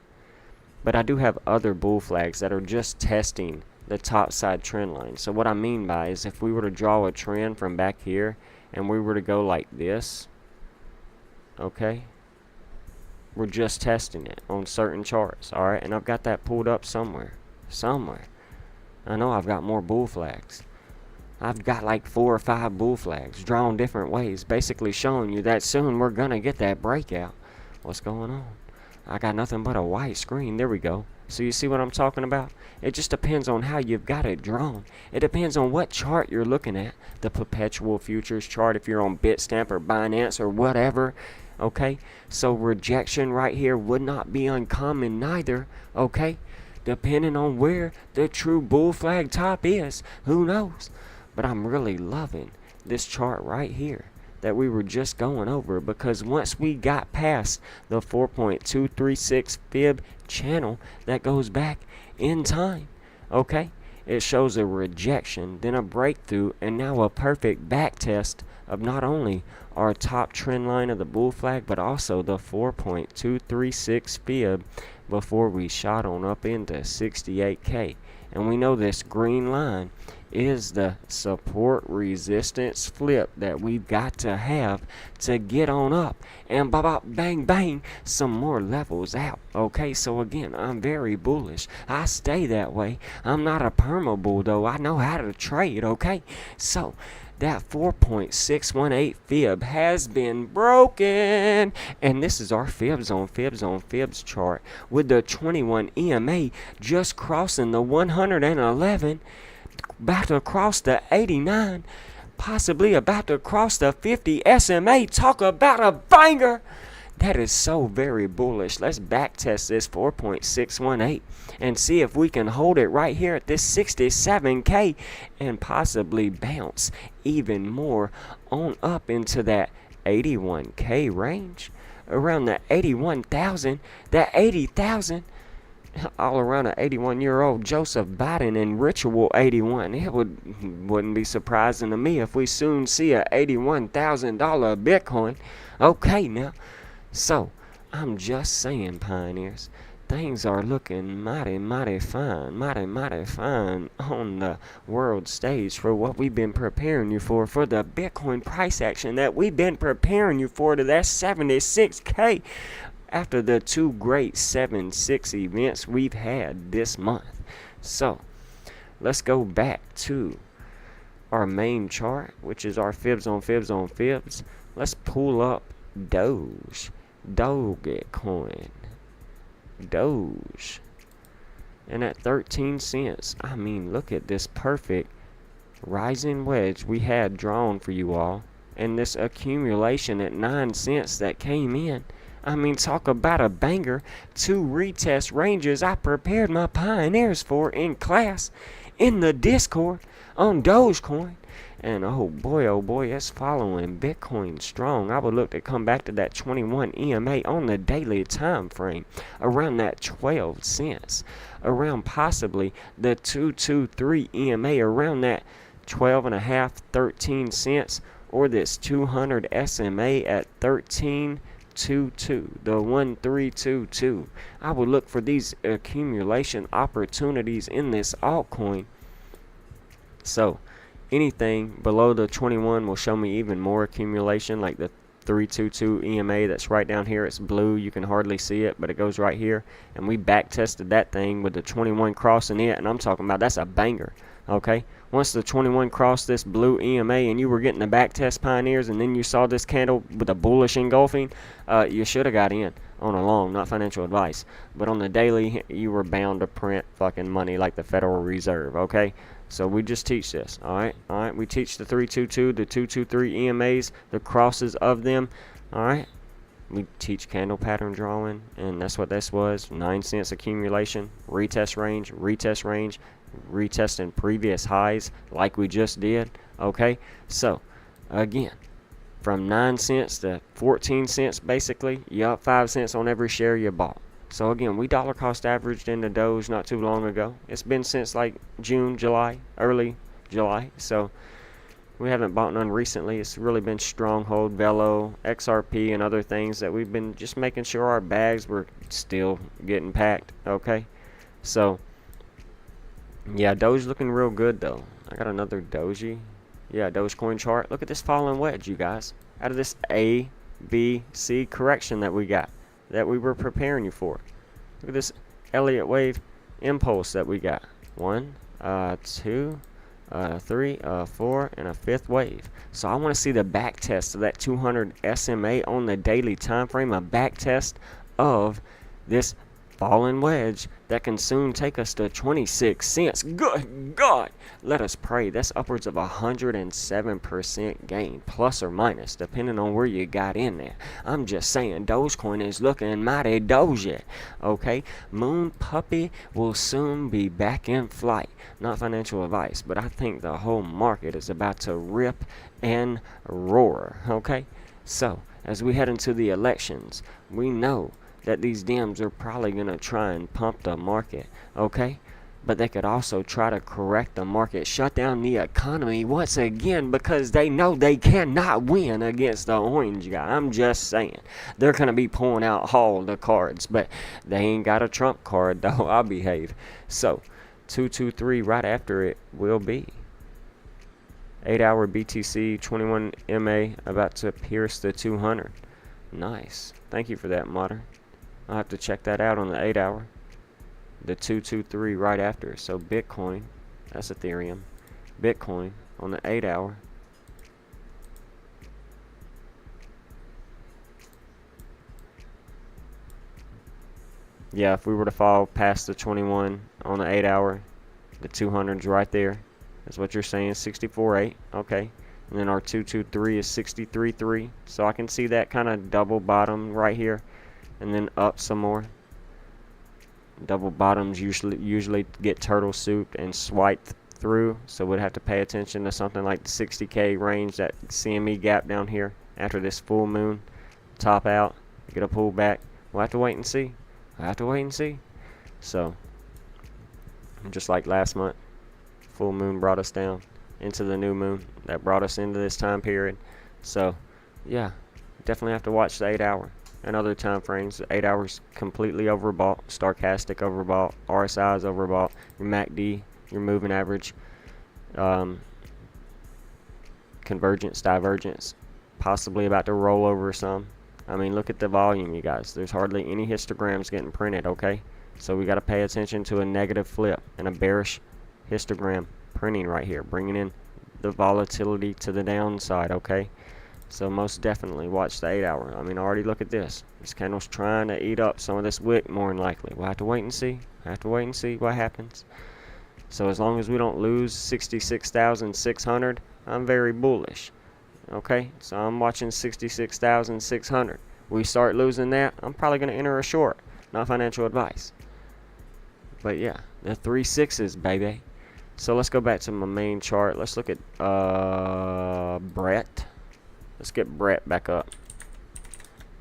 But I do have other bull flags that are just testing the top side trend line. So what I mean by is if we were to draw a trend from back here and we were to go like this, okay, we're just testing it on certain charts, alright? And I've got that pulled up somewhere. I know I've got more bull flags. I've got like 4 or 5 bull flags drawn different ways, basically showing you that soon we're gonna get that breakout. What's going on? I got nothing but a white screen. There we go. So you see what I'm talking about? It just depends on how you've got it drawn. It depends on what chart you're looking at. The perpetual futures chart, if you're on Bitstamp or Binance or whatever. Okay? So rejection right here would not be uncommon neither. Okay? Depending on where the true bull flag top is. Who knows? But I'm really loving this chart right here that we were just going over, because once we got past the 4.236 fib channel that goes back in time, okay, it shows a rejection, then a breakthrough, and now a perfect back test of not only our top trend line of the bull flag, but also the 4.236 fib before we shot on up into 68K. And we know this green line is the support resistance flip that we've got to have to get on up and bang bang some more levels out. Okay, so again, I'm very bullish. I stay that way. I'm not a perma bull though. I know how to trade. Okay, so that 4.618 fib has been broken, and this is our fibs on fibs chart with the 21 EMA just crossing the 111, about to cross the 89, possibly about to cross the 50 SMA. Talk about a banger! That is so very bullish. Let's back test this 4.618 and see if we can hold it right here at this 67K and possibly bounce even more on up into that 81K range, around the 81,000, that 80,000, all around an 81-year-old Joseph Biden in Ritual 81. It wouldn't be surprising to me if we soon see a $81,000 Bitcoin. Okay now. So, I'm just saying, pioneers, things are looking mighty fine on the world stage for what we've been preparing you for the Bitcoin price action that we've been preparing you for to that 76K after the 2 great 7-6 events we've had this month. So, let's go back to our main chart, which is our fibs on fibs. Let's pull up Dogecoin. And at 13 cents, I mean, look at this perfect rising wedge we had drawn for you all, and this accumulation at 9 cents that came in. I mean, talk about a banger. 2 retest ranges I prepared my pioneers for in class in the Discord on Dogecoin. And oh boy, it's following Bitcoin strong. I would look to come back to that 21 EMA on the daily time frame, around that 12 cents, around possibly the 223 EMA, around that 12.5, 13 cents, or this 200 SMA at 13 1322, the 1322. I would look for these accumulation opportunities in this altcoin. So anything below the 21 will show me even more accumulation, like the 322 EMA that's right down here. It's blue, you can hardly see it, but it goes right here, and we back tested that thing with the 21 crossing it, and I'm talking about that's a banger. Okay, once the 21 crossed this blue EMA and you were getting the back test pioneers, and then you saw this candle with a bullish engulfing, you should have got in on a long, not financial advice, but on the daily you were bound to print fucking money like the Federal Reserve. Okay, so we just teach this. Alright, we teach the 322, the 223 EMAs, the crosses of them. Alright, we teach candle pattern drawing, and that's what this was. 9 cents accumulation, retest range, retesting previous highs like we just did. Okay, so again, from 9 cents to 14 cents basically, you up 5 cents on every share you bought. So again, we dollar cost averaged in the Doge not too long ago. It's been since like June, July, early July. So we haven't bought none recently. It's really been Stronghold, Velo, XRP, and other things that we've been just making sure our bags were still getting packed. Okay, so yeah, Doge looking real good though. I got another Doji. Yeah, Dogecoin chart. Look at this falling wedge, you guys. Out of this A, B, C correction that we got, that we were preparing you for. Look at this Elliott wave impulse that we got. 1, 2, 3, 4, and a 5th wave. So I want to see the back test of that 200 SMA on the daily time frame, a back test of this fallen wedge that can soon take us to 26 cents. Good God, let us pray. That's upwards of 107% gain, plus or minus, depending on where you got in there. I'm just saying, Dogecoin is looking mighty doji. Okay, Moon Puppy will soon be back in flight. Not financial advice, but I think the whole market is about to rip and roar. Okay, so as we head into the elections, we know that these Dems are probably going to try and pump the market, okay? But they could also try to correct the market, shut down the economy once again, because they know they cannot win against the orange guy. I'm just saying. They're going to be pulling out all the cards, but they ain't got a trump card, though. I'll behave. So, 223 right after it will be 8-hour BTC, 21 MA, about to pierce the 200. Nice. Thank you for that, Modern. I'll have to check that out on the 8-hour. The 223 right after. So Bitcoin, that's Ethereum. Bitcoin on the 8-hour. Yeah, if we were to fall past the 21 on the 8-hour, the 200's right there. That's what you're saying, 64.8. Okay. And then our 223 is 63.3. So I can see that kind of double bottom right here. And then up some more. Double bottoms usually get turtle souped and swiped through, so we'd have to pay attention to something like the 60K range, that CME gap down here after this full moon, top out, get a pullback. We'll have to wait and see. So just like last month, full moon brought us down into the new moon that brought us into this time period. So yeah, definitely have to watch the 8-hour. And other time frames. 8 hours completely overbought, stochastic overbought, RSI is overbought, your MACD, your moving average, convergence, divergence, possibly about to roll over some. I mean, look at the volume, you guys. There's hardly any histograms getting printed, okay? So we got to pay attention to a negative flip and a bearish histogram printing right here, bringing in the volatility to the downside, okay? So most definitely watch the 8-hour. I mean, already look at this. This candle's trying to eat up some of this wick more than likely. We'll have to wait and see. What happens. So as long as we don't lose 66,600, I'm very bullish. Okay, so I'm watching 66,600. We start losing that, I'm probably going to enter a short. Not financial advice. But yeah, the 3 6s, baby. So let's go back to my main chart. Let's look at Brett. Let's get Brett back up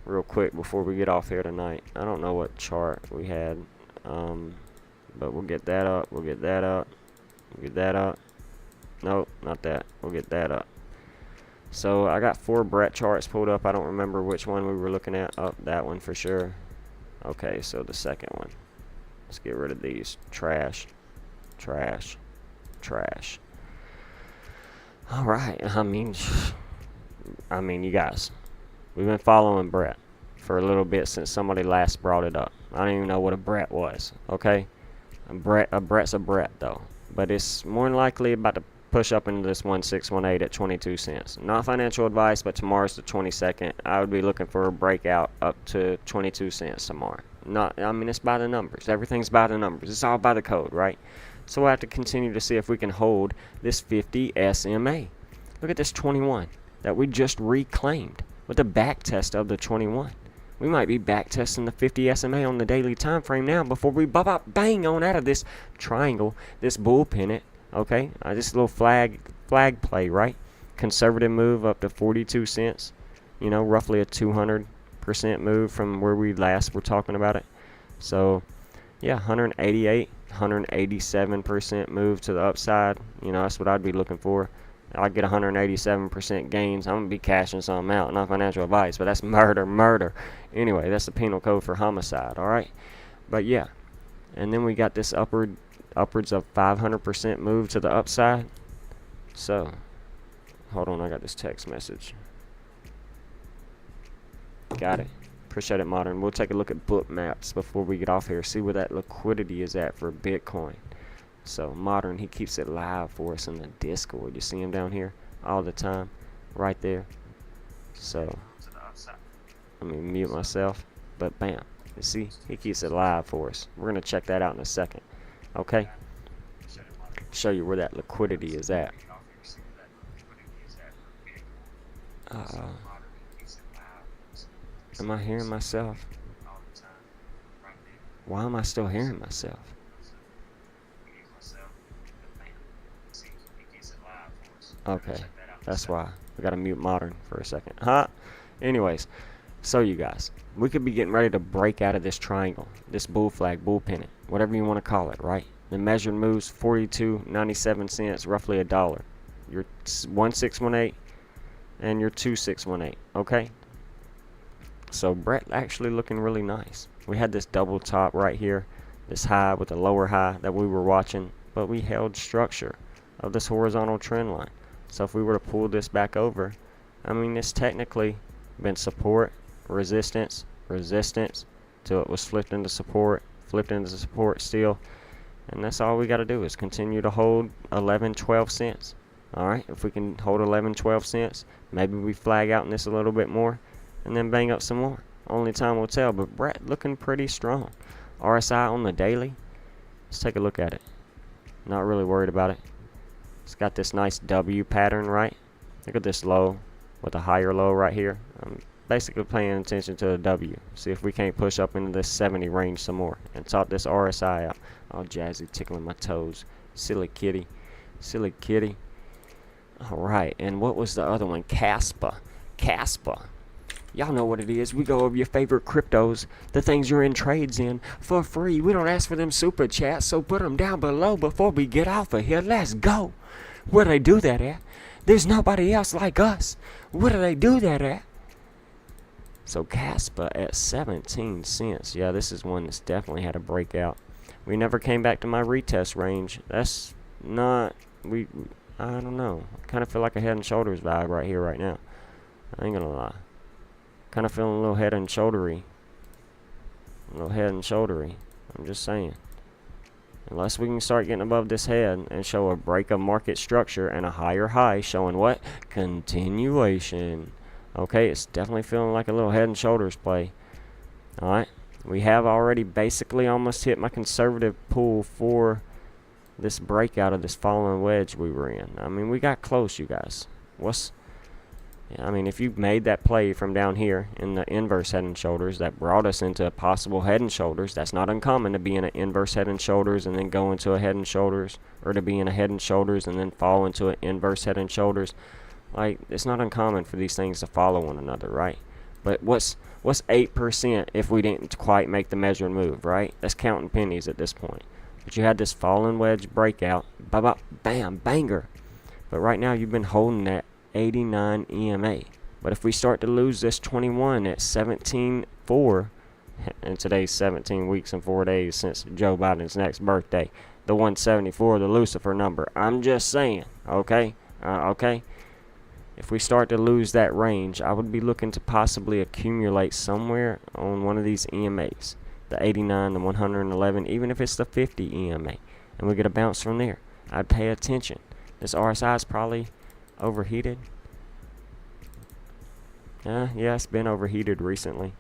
real quick before we get off here tonight. I don't know what chart we had, but we'll get that up. We'll get that up. Nope, not that. We'll get that up. So I got 4 Brett charts pulled up. I don't remember which one we were looking at. Oh, that one for sure. Okay, so the second one. Let's get rid of these. Trash. Trash. Trash. Alright, I mean, you guys, we've been following Brett for a little bit since somebody last brought it up. I don't even know what a Brett was, okay? A Brett's a Brett, though. But it's more than likely about to push up into this 1618 at 22 cents. Not financial advice, but tomorrow's the 22nd. I would be looking for a breakout up to 22 cents tomorrow. It's by the numbers. Everything's by the numbers. It's all by the code, right? So we'll have to continue to see if we can hold this 50 SMA. Look at this 21 that we just reclaimed with the back test of the 21. We might be back testing the 50 SMA on the daily time frame now before we bang on out of this triangle, this bull pennant. Okay, this little flag play, right? Conservative move up to 42 cents. You know, roughly a 200% move from where we last were talking about it. So, yeah, 188, 187% move to the upside. You know, that's what I'd be looking for. I get 187% gains. I'm going to be cashing something out. Not financial advice, but that's murder. Anyway, that's the penal code for homicide, all right? But, yeah. And then we got this upwards of 500% move to the upside. So, hold on, I got this text message. Got it. Appreciate it, Modern. We'll take a look at book maps before we get off here. See where that liquidity is at for Bitcoin. So, Modern, he keeps it live for us in the Discord. You see him down here all the time, right there. So, let me mute myself. But, bam. You see, he keeps it live for us. We're going to check that out in a second. Okay? Show you where that liquidity is at. Am I hearing myself? Why am I still hearing myself? Okay, that's why. We gotta mute Modern for a second. Anyways, so you guys, we could be getting ready to break out of this triangle, this bull flag, bull pennant, whatever you want to call it, right? The measured moves 42.97 cents, roughly $1. Your 1618 and your 2618. Okay. So Brett actually looking really nice. We had this double top right here, this high with a lower high that we were watching, but we held structure of this horizontal trend line. So if we were to pull this back over, I mean, it's technically been support, resistance, resistance, till it was flipped into support still. And that's all we got to do is continue to hold 11-12 cents. All right, if we can hold 11-12 cents, maybe we flag out in this a little bit more and then bang up some more. Only time will tell, but Brett looking pretty strong. RSI on the daily, let's take a look at it. Not really worried about it. It's got this nice W pattern, right? Look at this low with a higher low right here. I'm basically paying attention to the W. See if we can't push up into this 70 range some more and top this RSI out. Oh, Jazzy tickling my toes. Silly kitty. Silly kitty. Alright, and what was the other one? Caspa. Y'all know what it is. We go over your favorite cryptos, the things you're in trades in, for free. We don't ask for them super chats, so put them down below before we get off of here. Let's go. Where do they do that at? There's nobody else like us. Where do they do that at? So Caspa at 17 cents. Yeah, this is one that's definitely had a breakout. We never came back to my retest range. That's not, I don't know. I kind of feel like a head and shoulders vibe right here, right now. I ain't gonna lie. Kind of feeling a little head and shouldery. I'm just saying. Unless we can start getting above this head and show a break of market structure and a higher high showing what? Continuation. Okay, it's definitely feeling like a little head and shoulders play. Alright. We have already basically almost hit my conservative pull for this breakout of this fallen wedge we were in. I mean, we got close, you guys. I mean, if you made that play from down here in the inverse head and shoulders, that brought us into a possible head and shoulders. That's not uncommon to be in an inverse head and shoulders and then go into a head and shoulders, or to be in a head and shoulders and then fall into an inverse head and shoulders. Like, it's not uncommon for these things to follow one another, right? But what's 8% if we didn't quite make the measured move, right? That's counting pennies at this point. But you had this fallen wedge breakout, bam, banger. But right now you've been holding that 89 EMA. But if we start to lose this 21 at 17.4, and today's 17 weeks and 4 days since Joe Biden's next birthday, the 174, the Lucifer number. I'm just saying, okay? Okay? If we start to lose that range, I would be looking to possibly accumulate somewhere on one of these EMAs. The 89, the 111, even if it's the 50 EMA. And we get a bounce from there. I'd pay attention. This RSI is probably overheated. Yeah, it's been overheated recently.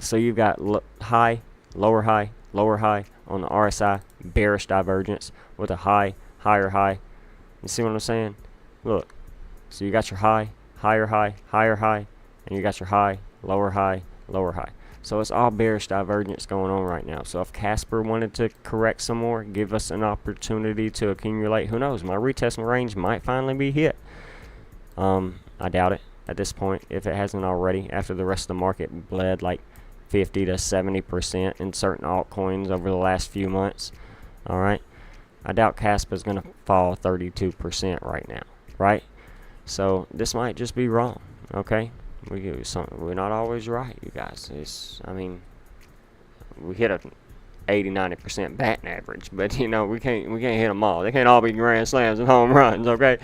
So you've got high, lower high on the RSI, bearish divergence with a high, higher high. You see what I'm saying? Look. So you got your high, higher high, higher high, and you got your high, lower high, lower high. So it's all bearish divergence going on right now. So if Casper wanted to correct some more, give us an opportunity to accumulate, who knows? My retest range might finally be hit. I doubt it at this point, if it hasn't already, after the rest of the market bled like 50 to 70% in certain altcoins over the last few months. All right. I doubt Casper is going to fall 32% right now, right? So this might just be wrong, okay? We're not always right, you guys. We hit a 80-90% batting average, but we can't hit them all. They can't all be grand slams and home runs, okay?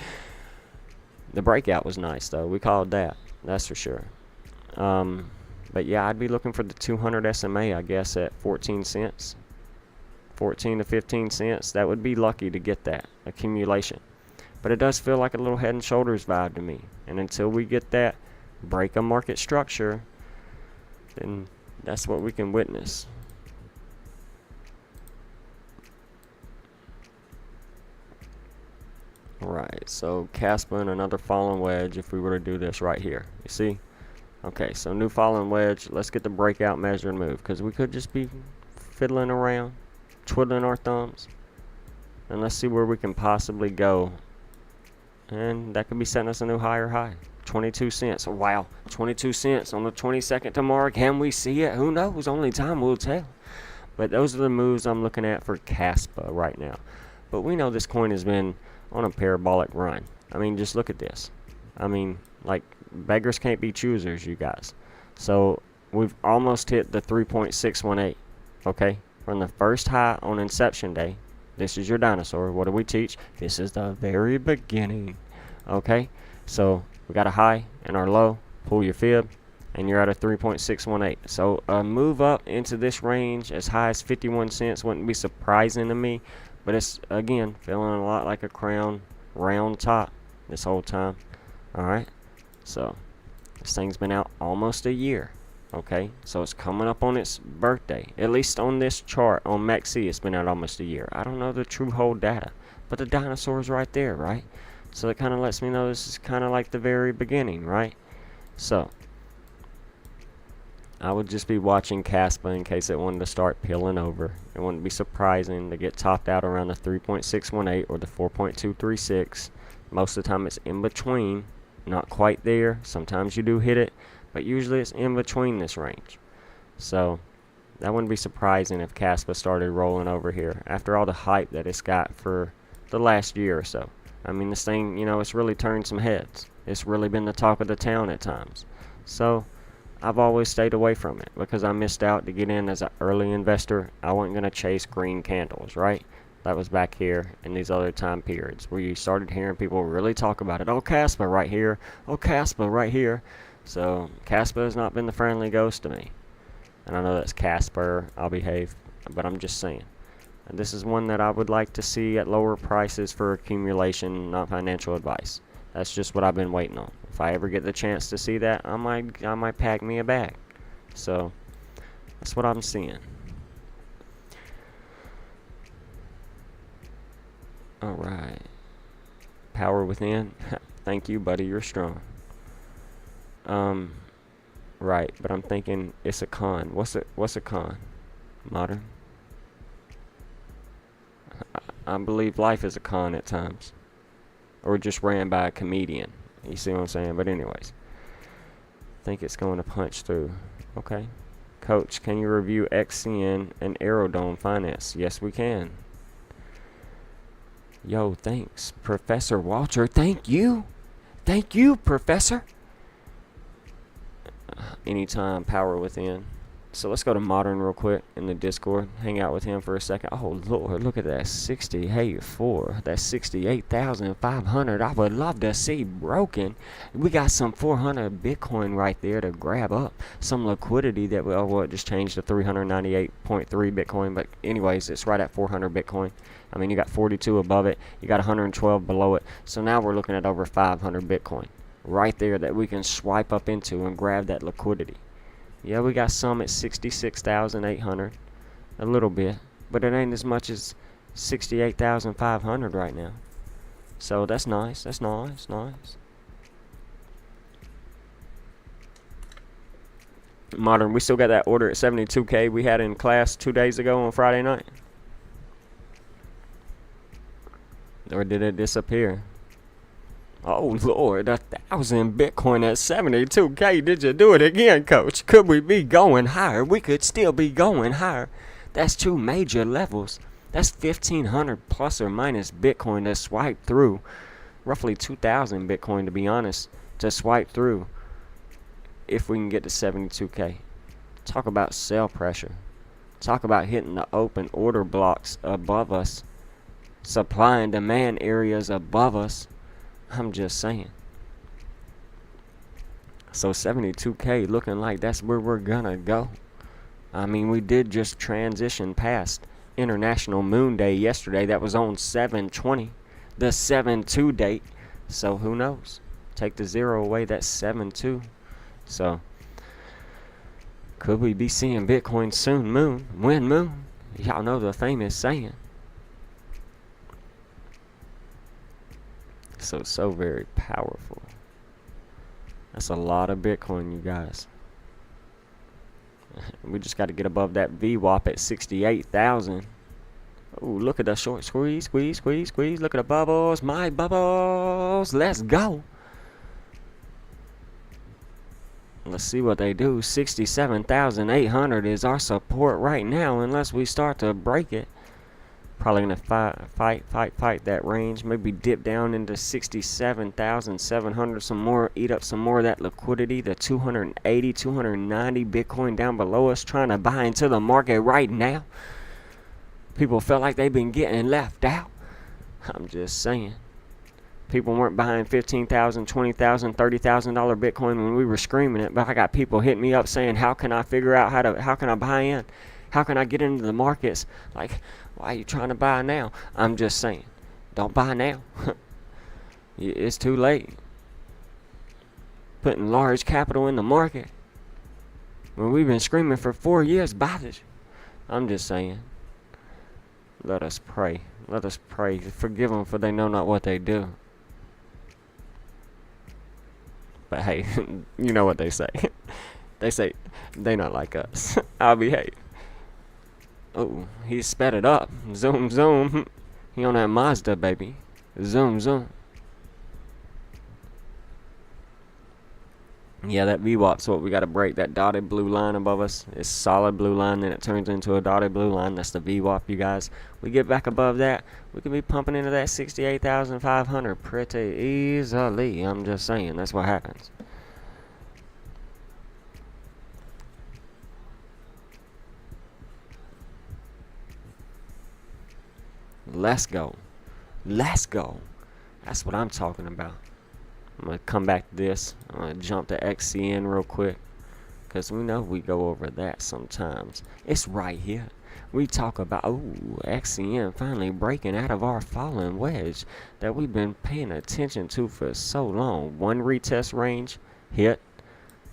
The breakout was nice though. We called that. That's for sure. But yeah, I'd be looking for the 200 SMA, I guess, at 14 cents, 14 to 15 cents. That would be lucky to get that accumulation. But it does feel like a little head and shoulders vibe to me. And until we get that break of market structure, then that's what we can witness. Alright, so Casper and another falling wedge if we were to do this right here. You see? Okay, so new falling wedge. Let's get the breakout measure and move, because we could just be fiddling around, twiddling our thumbs. And let's see where we can possibly go. And that could be setting us a new higher high. 22 cents. Wow, 22 cents on the 22nd tomorrow. Can we see it? Who knows? Only time will tell. But those are the moves I'm looking at for Casper right now. But we know this coin has been on a parabolic run. I mean, just look at this. I mean, like, beggars can't be choosers, you guys. So we've almost hit the 3.618. Okay? From the first high on inception day. This is your dinosaur. What do we teach? This is the very beginning. Okay? So we got a high and our low. Pull your fib. And you're at a 3.618. So a move up into this range as high as 51 cents wouldn't be surprising to me. But it's, again, feeling a lot like a crown round top this whole time. Alright? So this thing's been out almost a year. Okay, so it's coming up on its birthday. At least on this chart on MACD, it's been out almost a year. I don't know the true hold data, but the dinosaur's right there, right? So it kind of lets me know this is kind of like the very beginning, right? So I would just be watching Casper in case it wanted to start peeling over. It wouldn't be surprising to get topped out around the 3.618 or the 4.236. Most of the time it's in between, not quite there. Sometimes you do hit it. But usually it's in between this range. So that wouldn't be surprising if Casper started rolling over here after all the hype that it's got for the last year or so. I mean, this thing, it's really turned some heads. It's really been the talk of the town at times. So I've always stayed away from it because I missed out to get in as an early investor. I wasn't going to chase green candles, right? That was back here in these other time periods where you started hearing people really talk about it. Oh, Casper right here. Oh, Casper right here. So Casper has not been the friendly ghost to me. And I know that's Casper, I'll behave, but I'm just saying. And this is one that I would like to see at lower prices for accumulation, not financial advice. That's just what I've been waiting on. If I ever get the chance to see that, I might pack me a bag. So that's what I'm seeing. Alright. Power within. Thank you, buddy, you're strong. Right, but I'm thinking it's a con. What's a con? Modern? I believe life is a con at times. Or just ran by a comedian. You see what I'm saying? But anyways. I think it's going to punch through. Okay. Coach, can you review XCN and Aerodome Finance? Yes, we can. Yo, thanks. Professor Walter, thank you. Thank you, Professor. Anytime, power within. So let's go to Modern real quick in the Discord. Hang out with him for a second. Oh, Lord, look at that 68.4. That's 68,500. I would love to see broken. We got some 400 Bitcoin right there to grab up. Some liquidity that well, it just changed to 398.3 Bitcoin. But anyways, it's right at 400 Bitcoin. I mean, you got 42 above it. You got 112 below it. So now we're looking at over 500 Bitcoin right there that we can swipe up into and grab that liquidity. Yeah, we got some at 66,800, a little bit, but it ain't as much as 68,500 right now. So that's nice. That's nice. Modern, we still got that order at 72K we had in class 2 days ago on Friday night. Or did it disappear? Oh, Lord, 1,000 Bitcoin at 72K. Did you do it again, Coach? Could we be going higher? We could still be going higher. That's two major levels. That's 1,500 plus or minus Bitcoin to swipe through. Roughly 2,000 Bitcoin, to be honest, to swipe through if we can get to 72K. Talk about sell pressure. Talk about hitting the open order blocks above us. Supply and demand areas above us. I'm just saying. So 72K looking like that's where we're gonna go. I mean, we did just transition past International Moon Day yesterday. That was on 7/20, the 7/2 date. So who knows? Take the 0 away, that's 7/2. So could we be seeing Bitcoin soon? When moon? Y'all know the famous saying. So very powerful. That's a lot of Bitcoin, you guys. We just got to get above that VWAP at 68,000. Oh, look at the short squeeze. Look at the bubbles. My bubbles. Let's go. Let's see what they do. 67,800 is our support right now, unless we start to break it. Probably going to fight that range. Maybe dip down into 67,700 some more. Eat up some more of that liquidity. The 280, 290 Bitcoin down below us. Trying to buy into the market right now. People felt like they've been getting left out. I'm just saying. People weren't buying $15,000, $20,000, $30,000 Bitcoin when we were screaming it. But I got people hitting me up saying, how can I figure out how can I buy in? How can I get into the markets? Like, why are you trying to buy now? I'm just saying, don't buy now. It's too late. Putting large capital in the market when we've been screaming for 4 years, buy this. I'm just saying, let us pray. Let us pray. Forgive them, for they know not what they do. But hey, you know what they say. They say they not like us. I'll behave. Oh, he sped it up. Zoom, zoom. He on that Mazda, baby. Zoom, zoom. Yeah, that VWAP's what we got to break. That dotted blue line above us is solid blue line, then it turns into a dotted blue line. That's the VWAP, you guys. We get back above that, we could be pumping into that 68,500 pretty easily. I'm just saying, that's what happens. Let's go. Let's go. That's what I'm talking about. I'm going to come back to this. I'm going to jump to XCN real quick, because we know we go over that sometimes. It's right here. We talk about, XCN finally breaking out of our fallen wedge that we've been paying attention to for so long. One retest range, hit.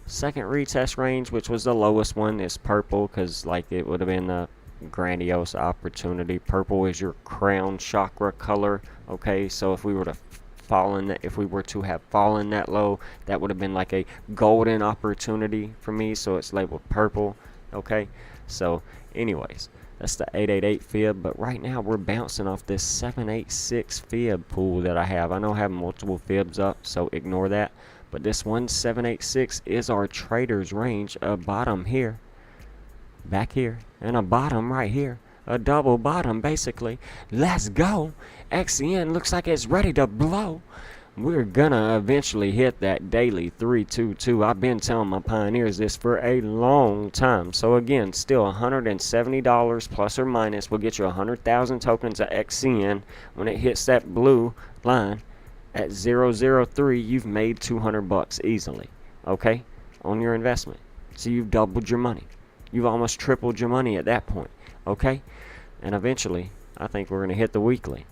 Second retest range, which was the lowest one, is purple, because like it would have been a grandiose opportunity. Purple is your crown chakra color. Okay, so if we were to have fallen that low, that would have been like a golden opportunity for me, so it's labeled purple. Okay, so anyways, that's the 888 fib, but right now we're bouncing off this 786 fib pool that I have. I know I have multiple fibs up, so ignore that, but this one 786 is our trader's range. A bottom here, back here, and a bottom right here. A double bottom, basically. Let's go. XCN looks like it's ready to blow. we're gonna eventually hit that daily 322. I've been telling my pioneers this for a long time. So again, still $170 plus or minus will get you 100,000 tokens of XCN. When it hits that blue line at 003, you've made 200 bucks easily, okay, on your investment. So you've doubled your money. You've almost tripled your money at that point, okay? And eventually, I think we're gonna hit the weekly.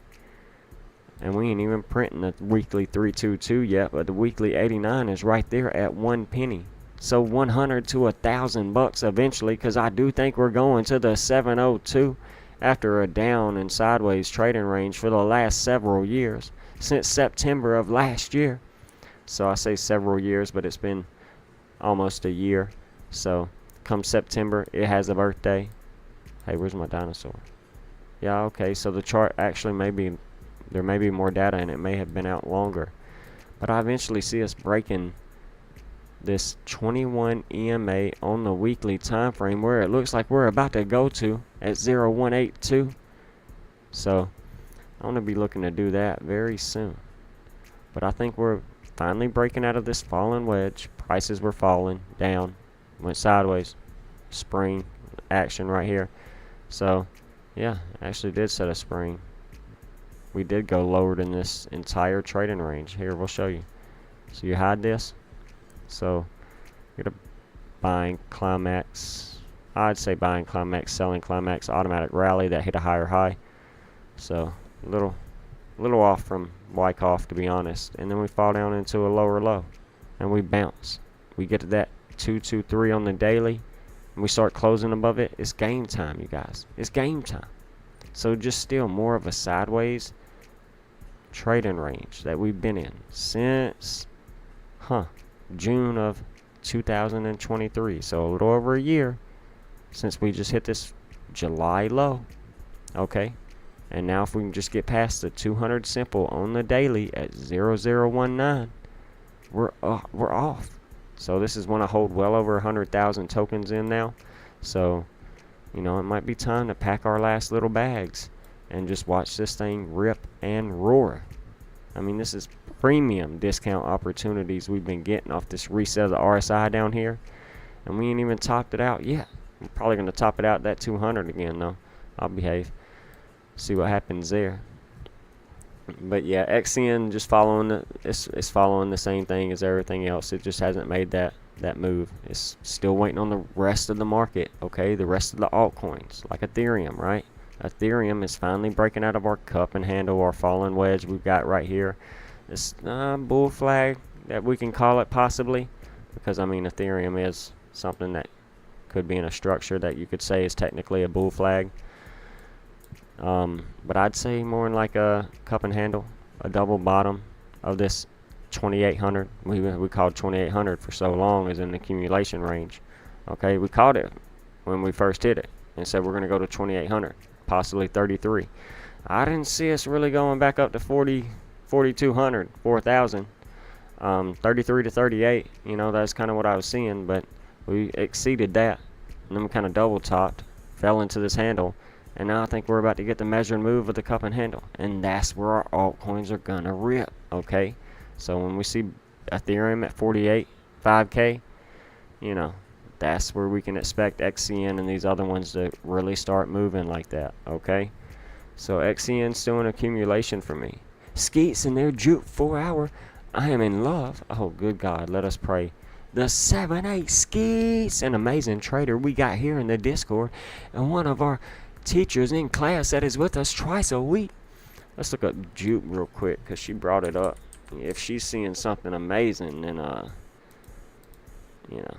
And we ain't even printing the weekly 322 yet, but the weekly 89 is right there at 1 penny. So 100 to 1,000 bucks eventually, because I do think we're going to the 702 after a down and sideways trading range for the last several years, since September of last year. So I say several years, but it's been almost a year. So come September, it has a birthday. Hey, where's my dinosaur? Yeah, okay, so the chart actually there may be more data and it may have been out longer. But I eventually see us breaking this 21 EMA on the weekly time frame, where it looks like we're about to go to at 0182. So I'm going to be looking to do that very soon. But I think we're finally breaking out of this falling wedge. Prices were falling down, went sideways, spring action right here. So yeah, actually did set a spring. We did go lower than this entire trading range. Here, we'll show you. So you hide this. So you're a buying climax. I'd say buying climax, selling climax, automatic rally that hit a higher high. So a little off from Wyckoff, to be honest. And then we fall down into a lower low, and we bounce. We get to that 223 on the daily, and we start closing above it. It's game time, you guys. It's game time. So just still more of a sideways trading range that we've been in since June of 2023. So a little over a year since we just hit this July low. Okay, and now if we can just get past the 200 simple on the daily at 0019, we're off. So this is one I hold well over 100,000 tokens in now. So you know, it might be time to pack our last little bags and just watch this thing rip and roar. I mean, this is premium discount opportunities we've been getting off this reset of the RSI down here, and we ain't even topped it out yet. We're probably going to top it out at that 200 again, though. I'll behave. See what happens there. But yeah, XCN just following it's following the same thing as everything else. It just hasn't made that move. It's still waiting on the rest of the market, okay? The rest of the altcoins, like Ethereum, right? Ethereum is finally breaking out of our cup and handle, our fallen wedge we've got right here. This bull flag that we can call it, possibly, because I mean Ethereum is something that could be in a structure that you could say is technically a bull flag. But I'd say more in like a cup and handle, a double bottom of this 2800. We called 2800 for so long as an accumulation range. Okay, we called it when we first hit it and said we're going to go to 2800, possibly 33. I didn't see us really going back up to 4200, 4000, 33 to 38. You know, that's kind of what I was seeing, but we exceeded that, and then we kind of double topped, fell into this handle. And now I think we're about to get the measured move of the cup and handle. And that's where our altcoins are going to rip, okay? So when we see Ethereum at 5K, you know, that's where we can expect XCN and these other ones to really start moving like that, okay? So XCN's still an accumulation for me. Skeets in their juke 4 hour. I am in love. Oh, good God, let us pray. The 7-8 Skeets, an amazing trader we got here in the Discord. And one of our teachers in class that is with us twice a week. Let's look up Juke real quick because she brought it up. If she's seeing something amazing, then you know,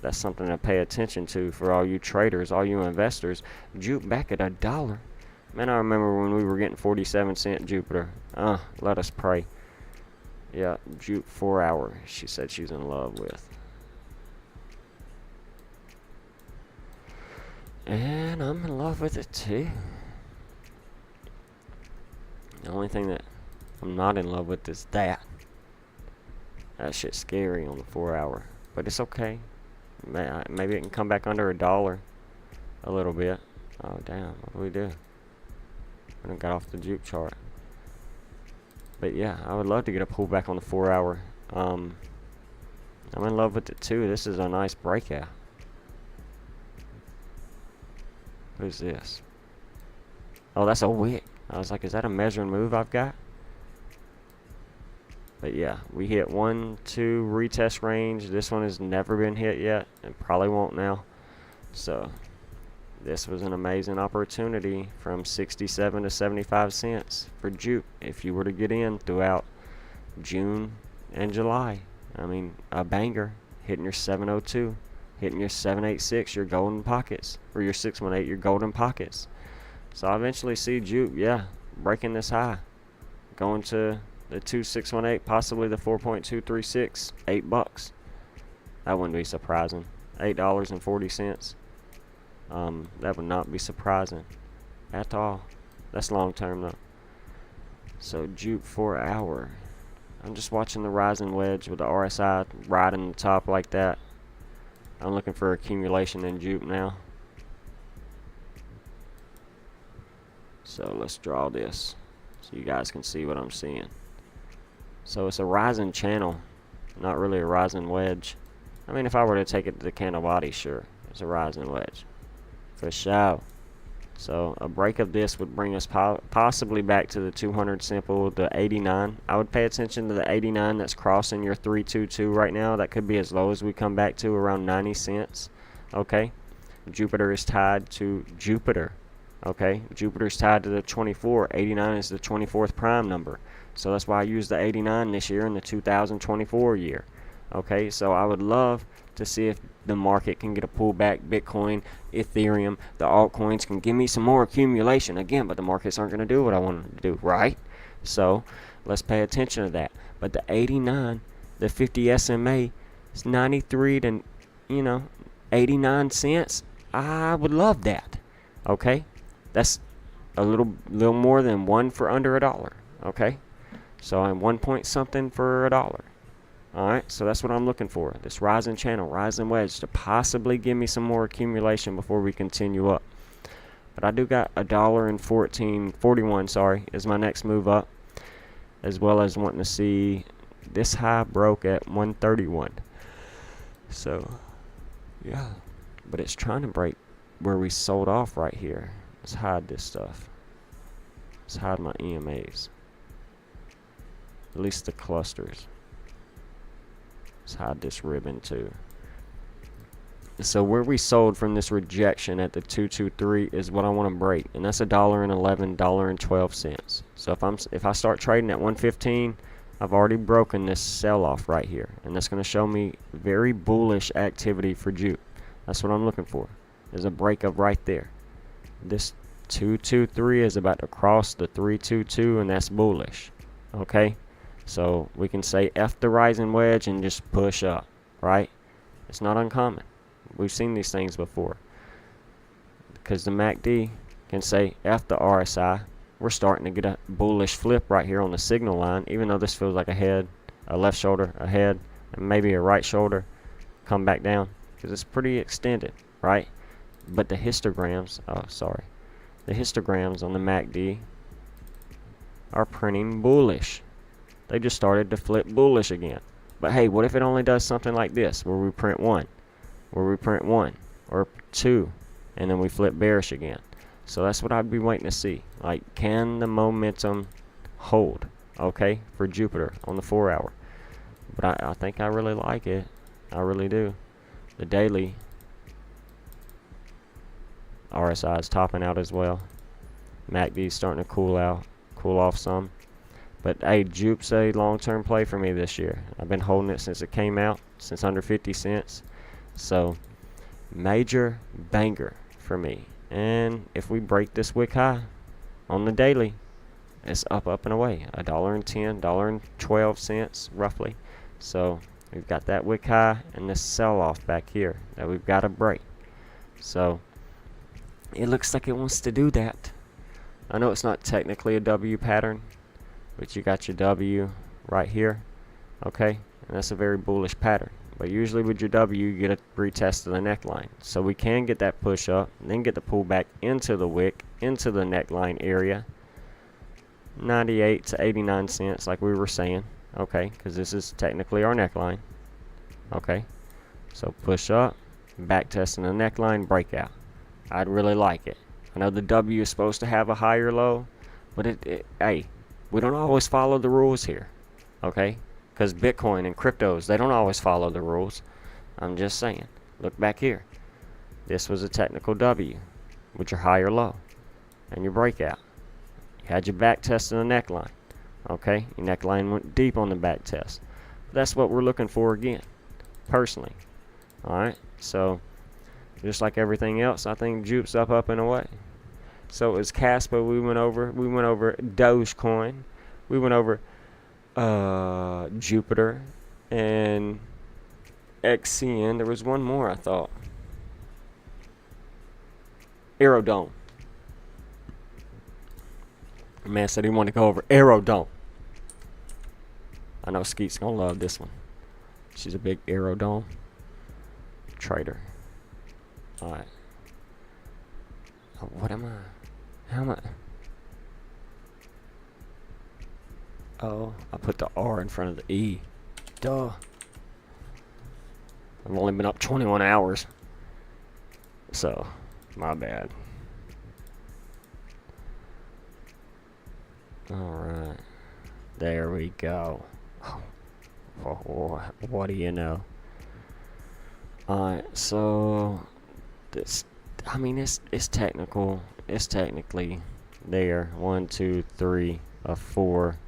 that's something to pay attention to for all you traders, all you investors. Juke back at $1. Man, I remember when we were getting 47-cent Jupiter. Let us pray. Yeah, Juke 4 hour. She said she's in love with. And I'm in love with it too. The only thing that I'm not in love with is that. That shit's scary on the 4 hour. But it's okay. Maybe it can come back under $1 a little bit. Oh damn, what do we do? I got off the juke chart. But yeah, I would love to get a pullback on the 4 hour. I'm in love with it too. This is a nice breakout. Who's this? Oh, that's a wick. I was like, is that a measuring move I've got? But yeah, we hit 1, 2 retest range. This one has never been hit yet and probably won't now. So this was an amazing opportunity from 67 to 75 cents for Jupe if you were to get in throughout June and July. I mean, a banger, hitting your 702, hitting your 786, your golden pockets, or your 618, your golden pockets. So I eventually see Jupe, yeah, breaking this high, going to the 2618, possibly the 4.236, $8. That wouldn't be surprising. $8.40. That would not be surprising at all. That's long term though. So Jupe 4 hour. I'm just watching the rising wedge with the RSI riding the top like that. I'm looking for accumulation in Jupe now. So let's draw this so you guys can see what I'm seeing. So it's a rising channel, not really a rising wedge. I mean, if I were to take it to the candle body, sure, it's a rising wedge for sure. So a break of this would bring us possibly back to the 200 simple, the 89. I would pay attention to the 89 that's crossing your 322 right now. That could be as low as we come back to, around 90 cents. Okay, Jupiter is tied to Jupiter. Okay, Jupiter's tied to the 24. 89 is the 24th prime number. So that's why I used the 89 this year in the 2024 year. Okay, so I would love to see if the market can get a pullback. Bitcoin, Ethereum, the altcoins can give me some more accumulation again, but the markets aren't going to do what I want them to do, right? So let's pay attention to that. But the 89, the 50 SMA is 93 to 89 cents. I would love that. Okay, that's a little more than one for under $1. Okay, so I'm 1 point something for $1. Alright, so that's what I'm looking for. This rising channel, rising wedge to possibly give me some more accumulation before we continue up. But I do got $1.41, sorry, is my next move up. As well as wanting to see this high broke at 131. So yeah. But it's trying to break where we sold off right here. Let's hide this stuff. Let's hide my EMAs. At least the clusters. Let's hide this ribbon too. So where we sold from this rejection at the 223 is what I want to break, and that's $1.11, $1.12. So if I start trading at 115, I've already broken this sell-off right here, and that's going to show me very bullish activity for Jupe. That's what I'm looking for, is a break of right there. This 223 is about to cross the 322, and that's bullish. Okay, so we can say F the rising wedge and just push up, right? It's not uncommon. We've seen these things before. Because the MACD can say F the RSI. We're starting to get a bullish flip right here on the signal line, even though this feels like a head, a left shoulder, a head, and maybe a right shoulder. Come back down because it's pretty extended, right? But the histograms, the histograms on the MACD are printing bullish. They just started to flip bullish again. But hey, what if it only does something like this, where we print one, or two, and then we flip bearish again? So that's what I'd be waiting to see. Like, can the momentum hold, okay, for Jupiter on the 4 hour? But I think I really like it. I really do. The daily RSI is topping out as well. MACD is starting to cool off some. But hey, Jupe's a long-term play for me this year. I've been holding it since it came out, since under 50 cents. So, major banger for me. And if we break this wick high on the daily, it's up and away. $1.10, $1.12 roughly. So we've got that wick high and this sell-off back here that we've got to break. So it looks like it wants to do that. I know it's not technically a W pattern, but you got your W right here, okay? And that's a very bullish pattern. But usually with your W, you get a retest of the neckline. So we can get that push up, and then get the pullback into the wick, into the neckline area. 98 to 89 cents, like we were saying. Okay, because this is technically our neckline. Okay, so push up, back testing the neckline, breakout. I'd really like it. I know the W is supposed to have a higher low, but hey, we don't always follow the rules here. Okay, because Bitcoin and cryptos, they don't always follow the rules. I'm just saying. Look back here. This was a technical W with your higher low and your breakout. You had your back test in the neckline. Okay, your neckline went deep on the back test. That's what we're looking for again, personally. Alright, so just like everything else, I think Jupe's up and away. So it was Casper we went over Dogecoin, we went over Jupiter, and XCN. There was one more, I thought. Aerodome. Man said he wanted to go over Aerodome. I know Skeet's gonna love this one. She's a big Aerodome trader. Alright. Oh, what am I? How am I? Oh, I put the R in front of the E. Duh. I've only been up 21 hours. So, my bad. Alright. There we go. Oh, what do you know? Alright, so this, I mean, it's technical. It's technically there. 1, 2, 3, 4.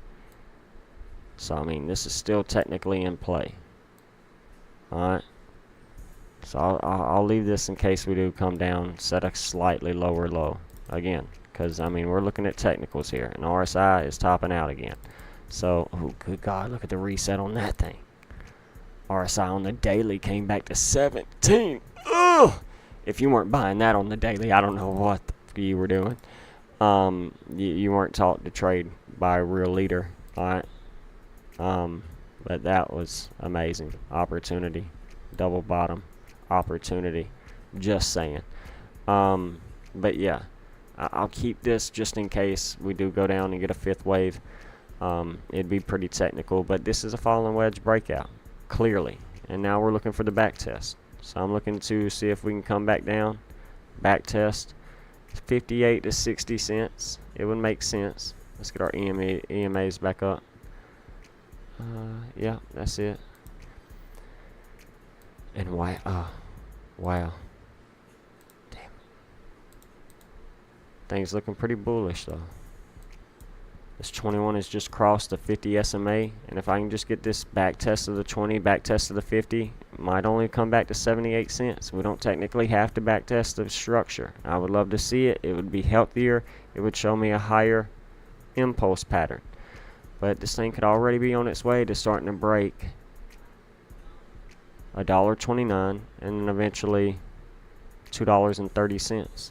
So, I mean, this is still technically in play. Alright. So, I'll leave this in case we do come down, set a slightly lower low. Again, because, I mean, we're looking at technicals here. And RSI is topping out again. So, oh, good God, look at the reset on that thing. RSI on the daily came back to 17. Ugh! If you weren't buying that on the daily, I don't know what you were doing. You weren't taught to trade by a real leader. Alright. But that was amazing. Opportunity. Double bottom. Opportunity. Just saying. But yeah. I'll keep this just in case we do go down and get a fifth wave. It'd be pretty technical. But this is a falling wedge breakout. Clearly. And now we're looking for the back test. So I'm looking to see if we can come back down. Back test. 58 to 60 cents. It would make sense. Let's get our EMAs back up. Yeah, that's it. And wow. Wow. Damn. Things looking pretty bullish though. This 21 has just crossed the 50 SMA, and if I can just get this back test of the 20, back test of the 50, it might only come back to 78 cents. We don't technically have to back test the structure. I would love to see it. It would be healthier. It would show me a higher impulse pattern. But this thing could already be on its way to starting to break $1.29 and then eventually $2.30.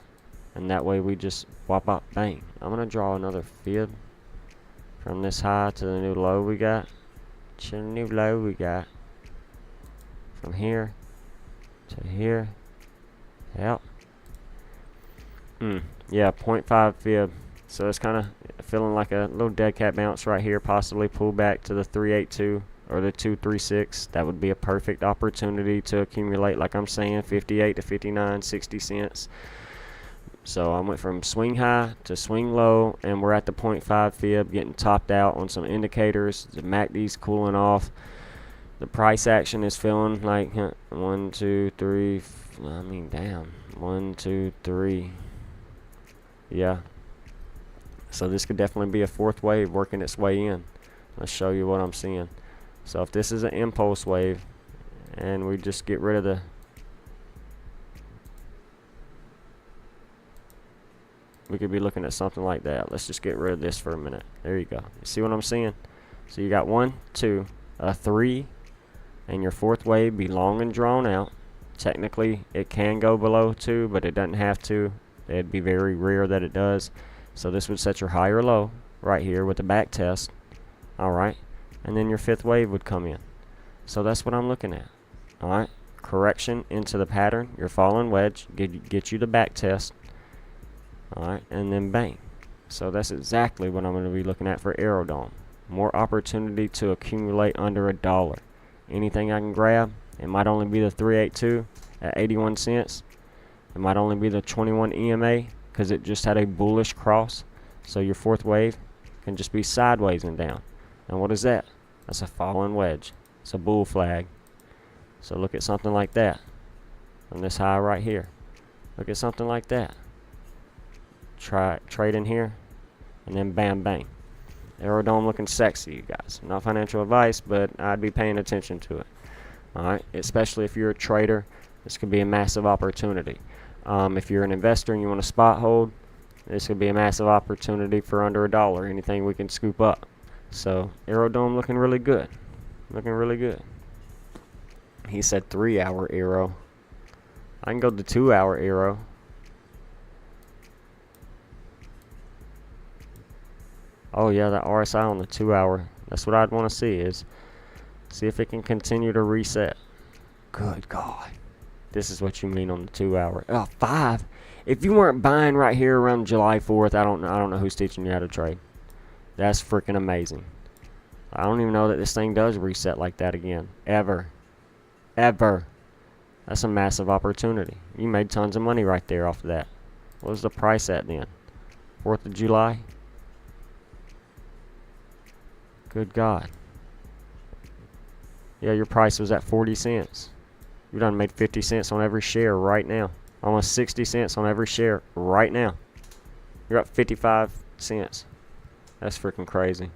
And that way we just whop up, bang. I'm going to draw another fib. From this high to the new low we got. To the new low we got. From here to here. Yep. Yeah, 0.5 fib. So it's kind of feeling like a little dead cat bounce right here. Possibly pull back to the 382 or the 236. That would be a perfect opportunity to accumulate, like I'm saying, 58 to 59, 60 cents. So I went from swing high to swing low, and we're at the 0.5 fib, getting topped out on some indicators. The MACD's cooling off. The price action is feeling like 1, 2, 3. I mean, damn. 1, 2, 3. Yeah. So this could definitely be a fourth wave working its way in. Let's show you what I'm seeing. So if this is an impulse wave, and we just get rid of the we could be looking at something like that. Let's just get rid of this for a minute. There you go. You see what I'm seeing? So you got 1, 2, 3, and your fourth wave be long and drawn out. Technically, it can go below 2, but it doesn't have to. It'd be very rare that it does. So this would set your higher low right here with the back test. Alright. And then your fifth wave would come in. So that's what I'm looking at. Alright. Correction into the pattern. Your falling wedge. Get you the back test. Alright, and then bang. So that's exactly what I'm going to be looking at for Aerodome. More opportunity to accumulate under $1. Anything I can grab. It might only be the 382 at 81 cents. It might only be the 21 EMA because it just had a bullish cross. So your fourth wave can just be sideways and down. And what is that? That's a falling wedge. It's a bull flag. So look at something like that on this high right here. Look at something like that. Try trade in here, and then bam bang. Aerodome looking sexy, you guys. Not financial advice, but I'd be paying attention to it. Alright, especially if you're a trader, this could be a massive opportunity. If you're an investor and you want to spot hold, this could be a massive opportunity for under $1. Anything we can scoop up. So Aerodome looking really good. Looking really good. He said 3-hour Aero. I can go to 2-hour Aero. Oh yeah, that RSI on the 2-hour. That's what I'd want to see, is see if it can continue to reset. Good God. This is what you mean on the 2-hour. Oh, 5. If you weren't buying right here around July 4th, I don't know who's teaching you how to trade. That's freaking amazing. I don't even know that this thing does reset like that again. Ever. Ever. That's a massive opportunity. You made tons of money right there off of that. What was the price at then? 4th of July? Good God. Yeah, your price was at 40 cents. You done made 50 cents on every share right now. Almost 60 cents on every share right now. You're up 55 cents. That's freaking crazy.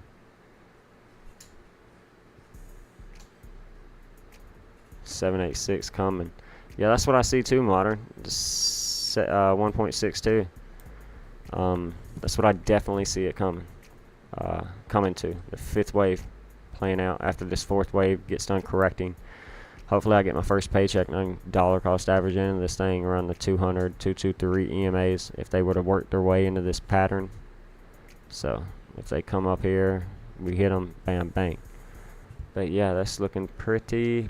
$786 coming. Yeah, that's what I see too, Modern. 1.62. That's what I definitely see it coming. Coming to the 5th wave playing out after this 4th wave gets done correcting. Hopefully I get my first paycheck and I can dollar cost average into this thing around the 200, 223 EMAs if they were to work their way into this pattern. So if they come up here, we hit them, bam, bang. But yeah, that's looking pretty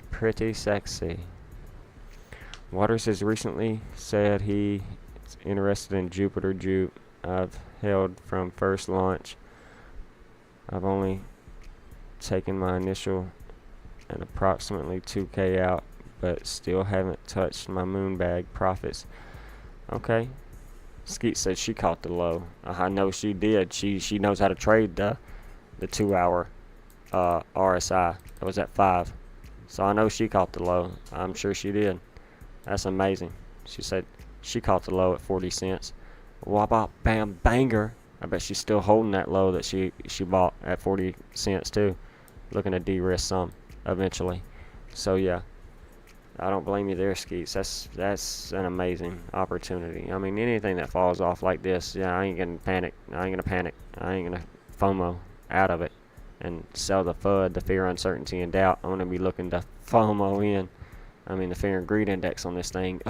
sexy. Waters has recently said he is interested in Jupiter Jupe. I've held from first launch. I've only taken my initial and approximately 2K out, but still haven't touched my moon bag profits. Okay. Skeet said she caught the low. I know she did. She knows how to trade the 2-hour RSI. That was at 5. So I know she caught the low. I'm sure she did. That's amazing. She said she caught the low at 40 cents. Wabop bam banger. I bet she's still holding that low that she bought at 40 cents too. Looking to de-risk some eventually. So yeah, I don't blame you there, Skeets. That's an amazing opportunity. I mean, anything that falls off like this, yeah, I ain't gonna panic. I ain't gonna FOMO out of it and sell the FUD, the fear, uncertainty, and doubt. I'm gonna be looking to FOMO in. I mean, the fear and greed index on this thing,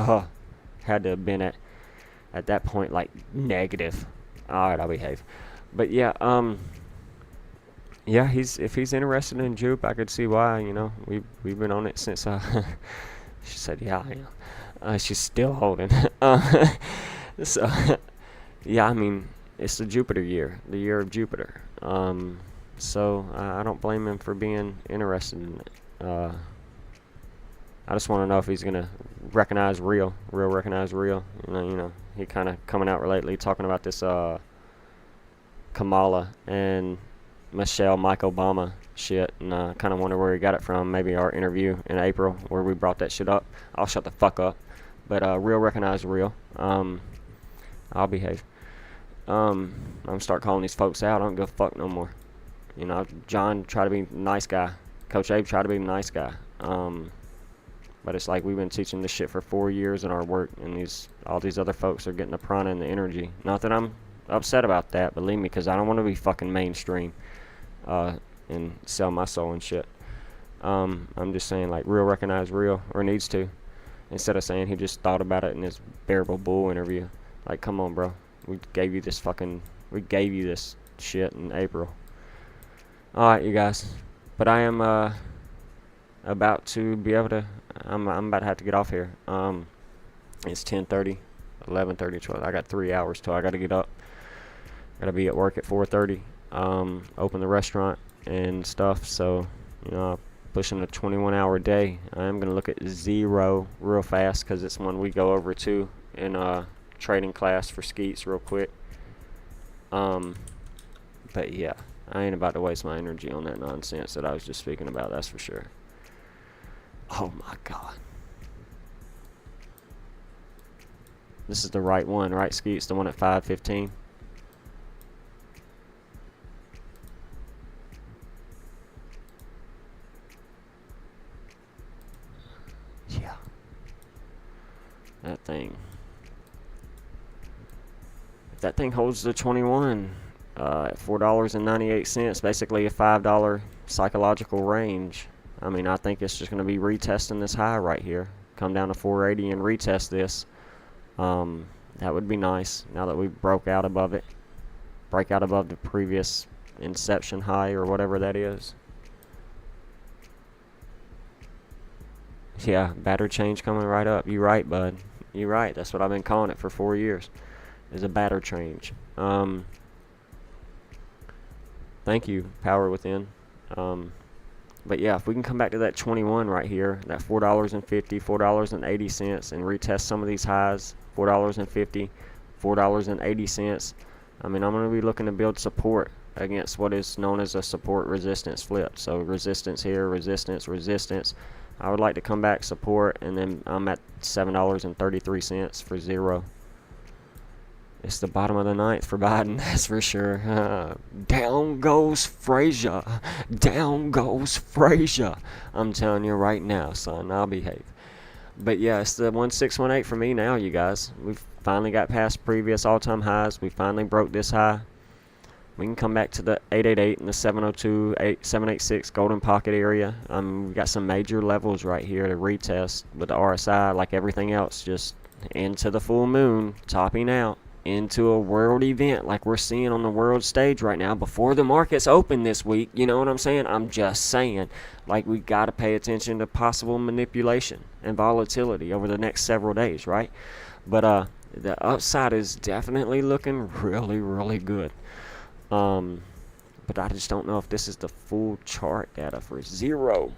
had to have been at that point like negative. All right, I'll behave. But yeah, yeah, if he's interested in Jupe, I could see why. You know, we've been on it since. She said, yeah, I am. She's still holding. So, yeah, I mean, it's the Jupiter year, the year of Jupiter. So I don't blame him for being interested in it. I just want to know if he's gonna recognize real recognize real. You know, he kind of coming out lately talking about this Kamala and Michelle Mike Obama shit, and kind of wonder where he got it from. Maybe our interview in April where we brought that shit up. I'll shut the fuck up. But real recognize real. I'll behave. I'm gonna start calling these folks out. I don't give a fuck no more. You know, John tried to be a nice guy. Coach Abe tried to be a nice guy. But it's like we've been teaching this shit for 4 years in our work, and all these other folks are getting the prana and the energy. Not that I'm upset about that, believe me, because I don't want to be fucking mainstream and sell my soul and shit. I'm just saying, like, real recognize real, or needs to, instead of saying he just thought about it in his Bearable Bull interview. Like, come on, bro. We gave you this shit in April. Alright, you guys. But I am about to be able to, I'm about to have to get off here. It's 10:30, 11:30, 12. I got 3 hours till I got to get up Gotta be at work at 4:30. Open the restaurant and stuff. So, pushing a 21-hour day. I am gonna look at zero real fast because it's one we go over to in trading class for Skeets real quick. But yeah, I ain't about to waste my energy on that nonsense that I was just speaking about. That's for sure. Oh my God. This is the right one, right, Skeets? The one at 5:15. Yeah. That thing. If that thing holds the 21 at $4.98, basically a $5 psychological range. I mean, I think it's just going to be retesting this high right here. Come down to 480 and retest this. That would be nice now that we broke out above it. Break out above the previous inception high or whatever that is. Yeah, batter change coming right up. You right, bud. You right. That's what I've been calling it for 4 years. Is a batter change. Thank you, Power Within. But yeah, if we can come back to that 21 right here, that $4.50, $4.80, and retest some of these highs, $4.50, $4.80. I mean, I'm going to be looking to build support against what is known as a support resistance flip. So resistance here, resistance, resistance. I would like to come back support, and then I'm at $7.33 for zero. It's the bottom of the ninth for Biden, that's for sure. Down goes Frazier. Down goes Frazier. I'm telling you right now, son, I'll behave. But yeah, it's the 1618 for me now, you guys. We've finally got past previous all-time highs. We finally broke this high. We can come back to the 888 and the 702, 786 golden pocket area. We got some major levels right here to retest with the RSI, like everything else, just into the full moon, topping out into a world event like we're seeing on the world stage right now before the markets open this week. You know what I'm saying? I'm just saying, like, we got to pay attention to possible manipulation and volatility over the next several days, right? But the upside is definitely looking really, really good. But I just don't know if this is the full chart data for zero.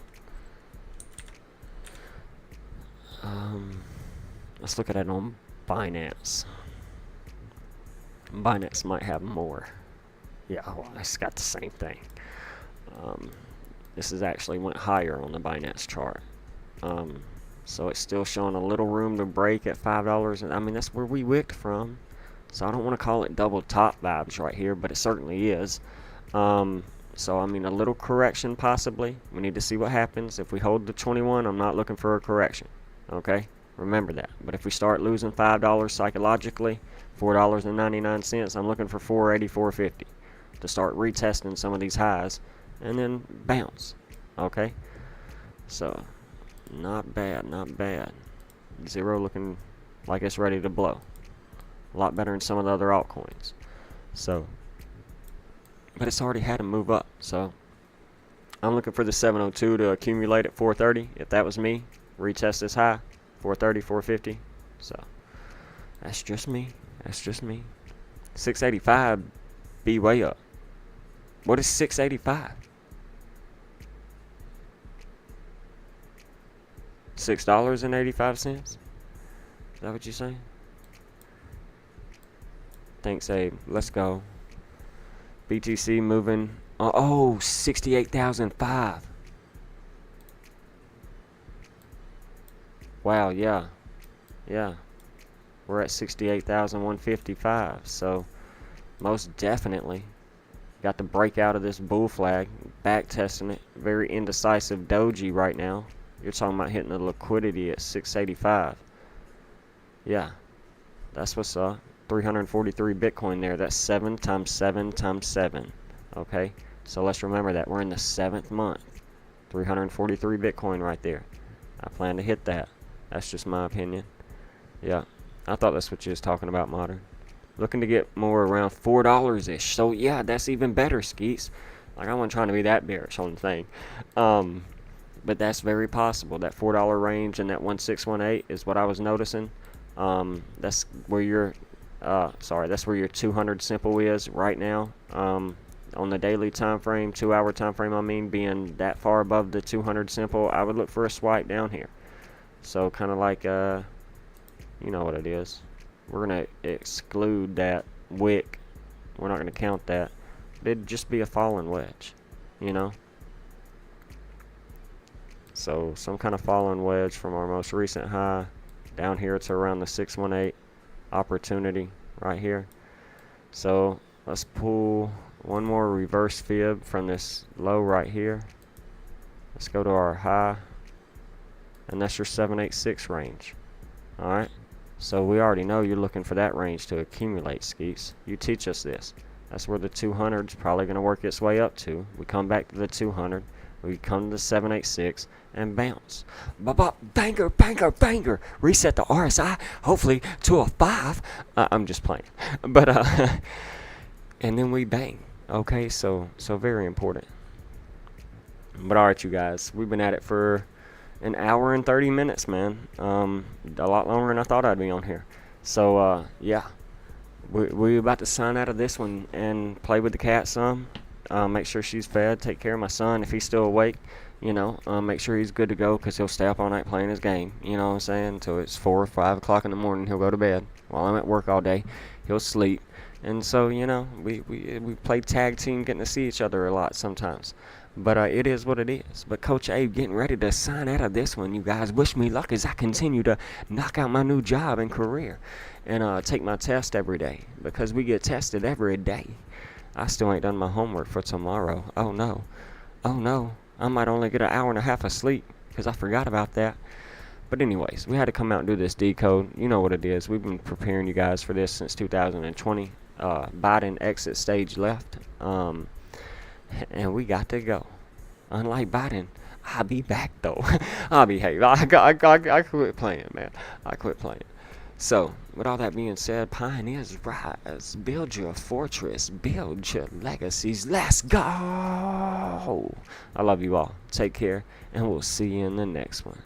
Let's look at it on Binance. Binance might have more. Yeah, well, it's got the same thing. This is actually went higher on the Binance chart. So it's still showing a little room to break at $5. And I mean, that's where we wicked from. So I don't want to call it double top vibes right here, but it certainly is. So I mean, a little correction possibly. We need to see what happens. If we hold the 21, I'm not looking for a correction. Okay? Remember that. But if we start losing $5 psychologically, $4.99, I'm looking for 480, 450 to start retesting some of these highs and then bounce. Okay? So, not bad, not bad. Zero looking like it's ready to blow. A lot better than some of the other altcoins. So, but it's already had to move up. So, I'm looking for the 702 to accumulate at 430. If that was me, retest this high, 430, 450. So, that's just me. That's just me. 685 be way up. What is 685? $6.85? Is that what you're saying? Thanks, Abe. Let's go. BTC moving. Oh, 68,005. Wow, yeah. Yeah. We're at 68,155. So, most definitely got to break out of this bull flag. Back testing it. Very indecisive doji right now. You're talking about hitting the liquidity at 685. Yeah. That's what's up. 343 Bitcoin there. That's 7 times 7 times 7. Okay? So let's remember that. We're in the 7th month. 343 Bitcoin right there. I plan to hit that. That's just my opinion. Yeah. I thought that's what you was talking about, Modern. Looking to get more around $4-ish. So, yeah, that's even better, Skeets. Like, I wasn't trying to be that bearish on the thing. But that's very possible. That $4 range and that 1618 is what I was noticing. That's where you're that's where your 200 simple is right now. On the daily time frame, 2-hour time frame, I mean, being that far above the 200 simple, I would look for a swipe down here. So kind of like, you know what it is. We're going to exclude that wick. We're not going to count that. It'd just be a falling wedge, you know. So some kind of falling wedge from our most recent high down here to around the 618 opportunity right here. So let's pull one more reverse fib from this low right here. Let's go to our high, and that's your 786 range. Alright, so we already know you're looking for that range to accumulate, Skeets. You teach us this. That's where the 200's probably going to work its way up to. We come back to the 200, we come to the 786 and bounce. Banger, banger, banger. Reset the RSI, hopefully to a 5. I'm just playing. But and then we bang. Okay, so very important. But alright, you guys, we've been at it for an hour and 30 minutes, man. A lot longer than I thought I'd be on here. So yeah, we're about to sign out of this one and play with the cat some. Make sure she's fed, take care of my son if he's still awake, you know. Make sure he's good to go, because he'll stay up all night playing his game, you know what I'm saying, until it's 4 or 5 o'clock in the morning. He'll go to bed. While I'm at work all day, he'll sleep. And so, you know, we play tag team, getting to see each other a lot sometimes. But it is what it is. But Coach Abe getting ready to sign out of this one, you guys. Wish me luck as I continue to knock out my new job and career. And take my test every day, because we get tested every day. I still ain't done my homework for tomorrow. Oh no. Oh no. I might only get an hour and a half of sleep, because I forgot about that. But anyways, we had to come out and do this decode. You know what it is. We've been preparing you guys for this since 2020. Biden exit stage left. And we got to go. Unlike Biden, I'll be back though. I'll behave. I quit playing, man. I quit playing. So, with all that being said, pioneers rise. Build your fortress. Build your legacies. Let's go. I love you all. Take care, and we'll see you in the next one.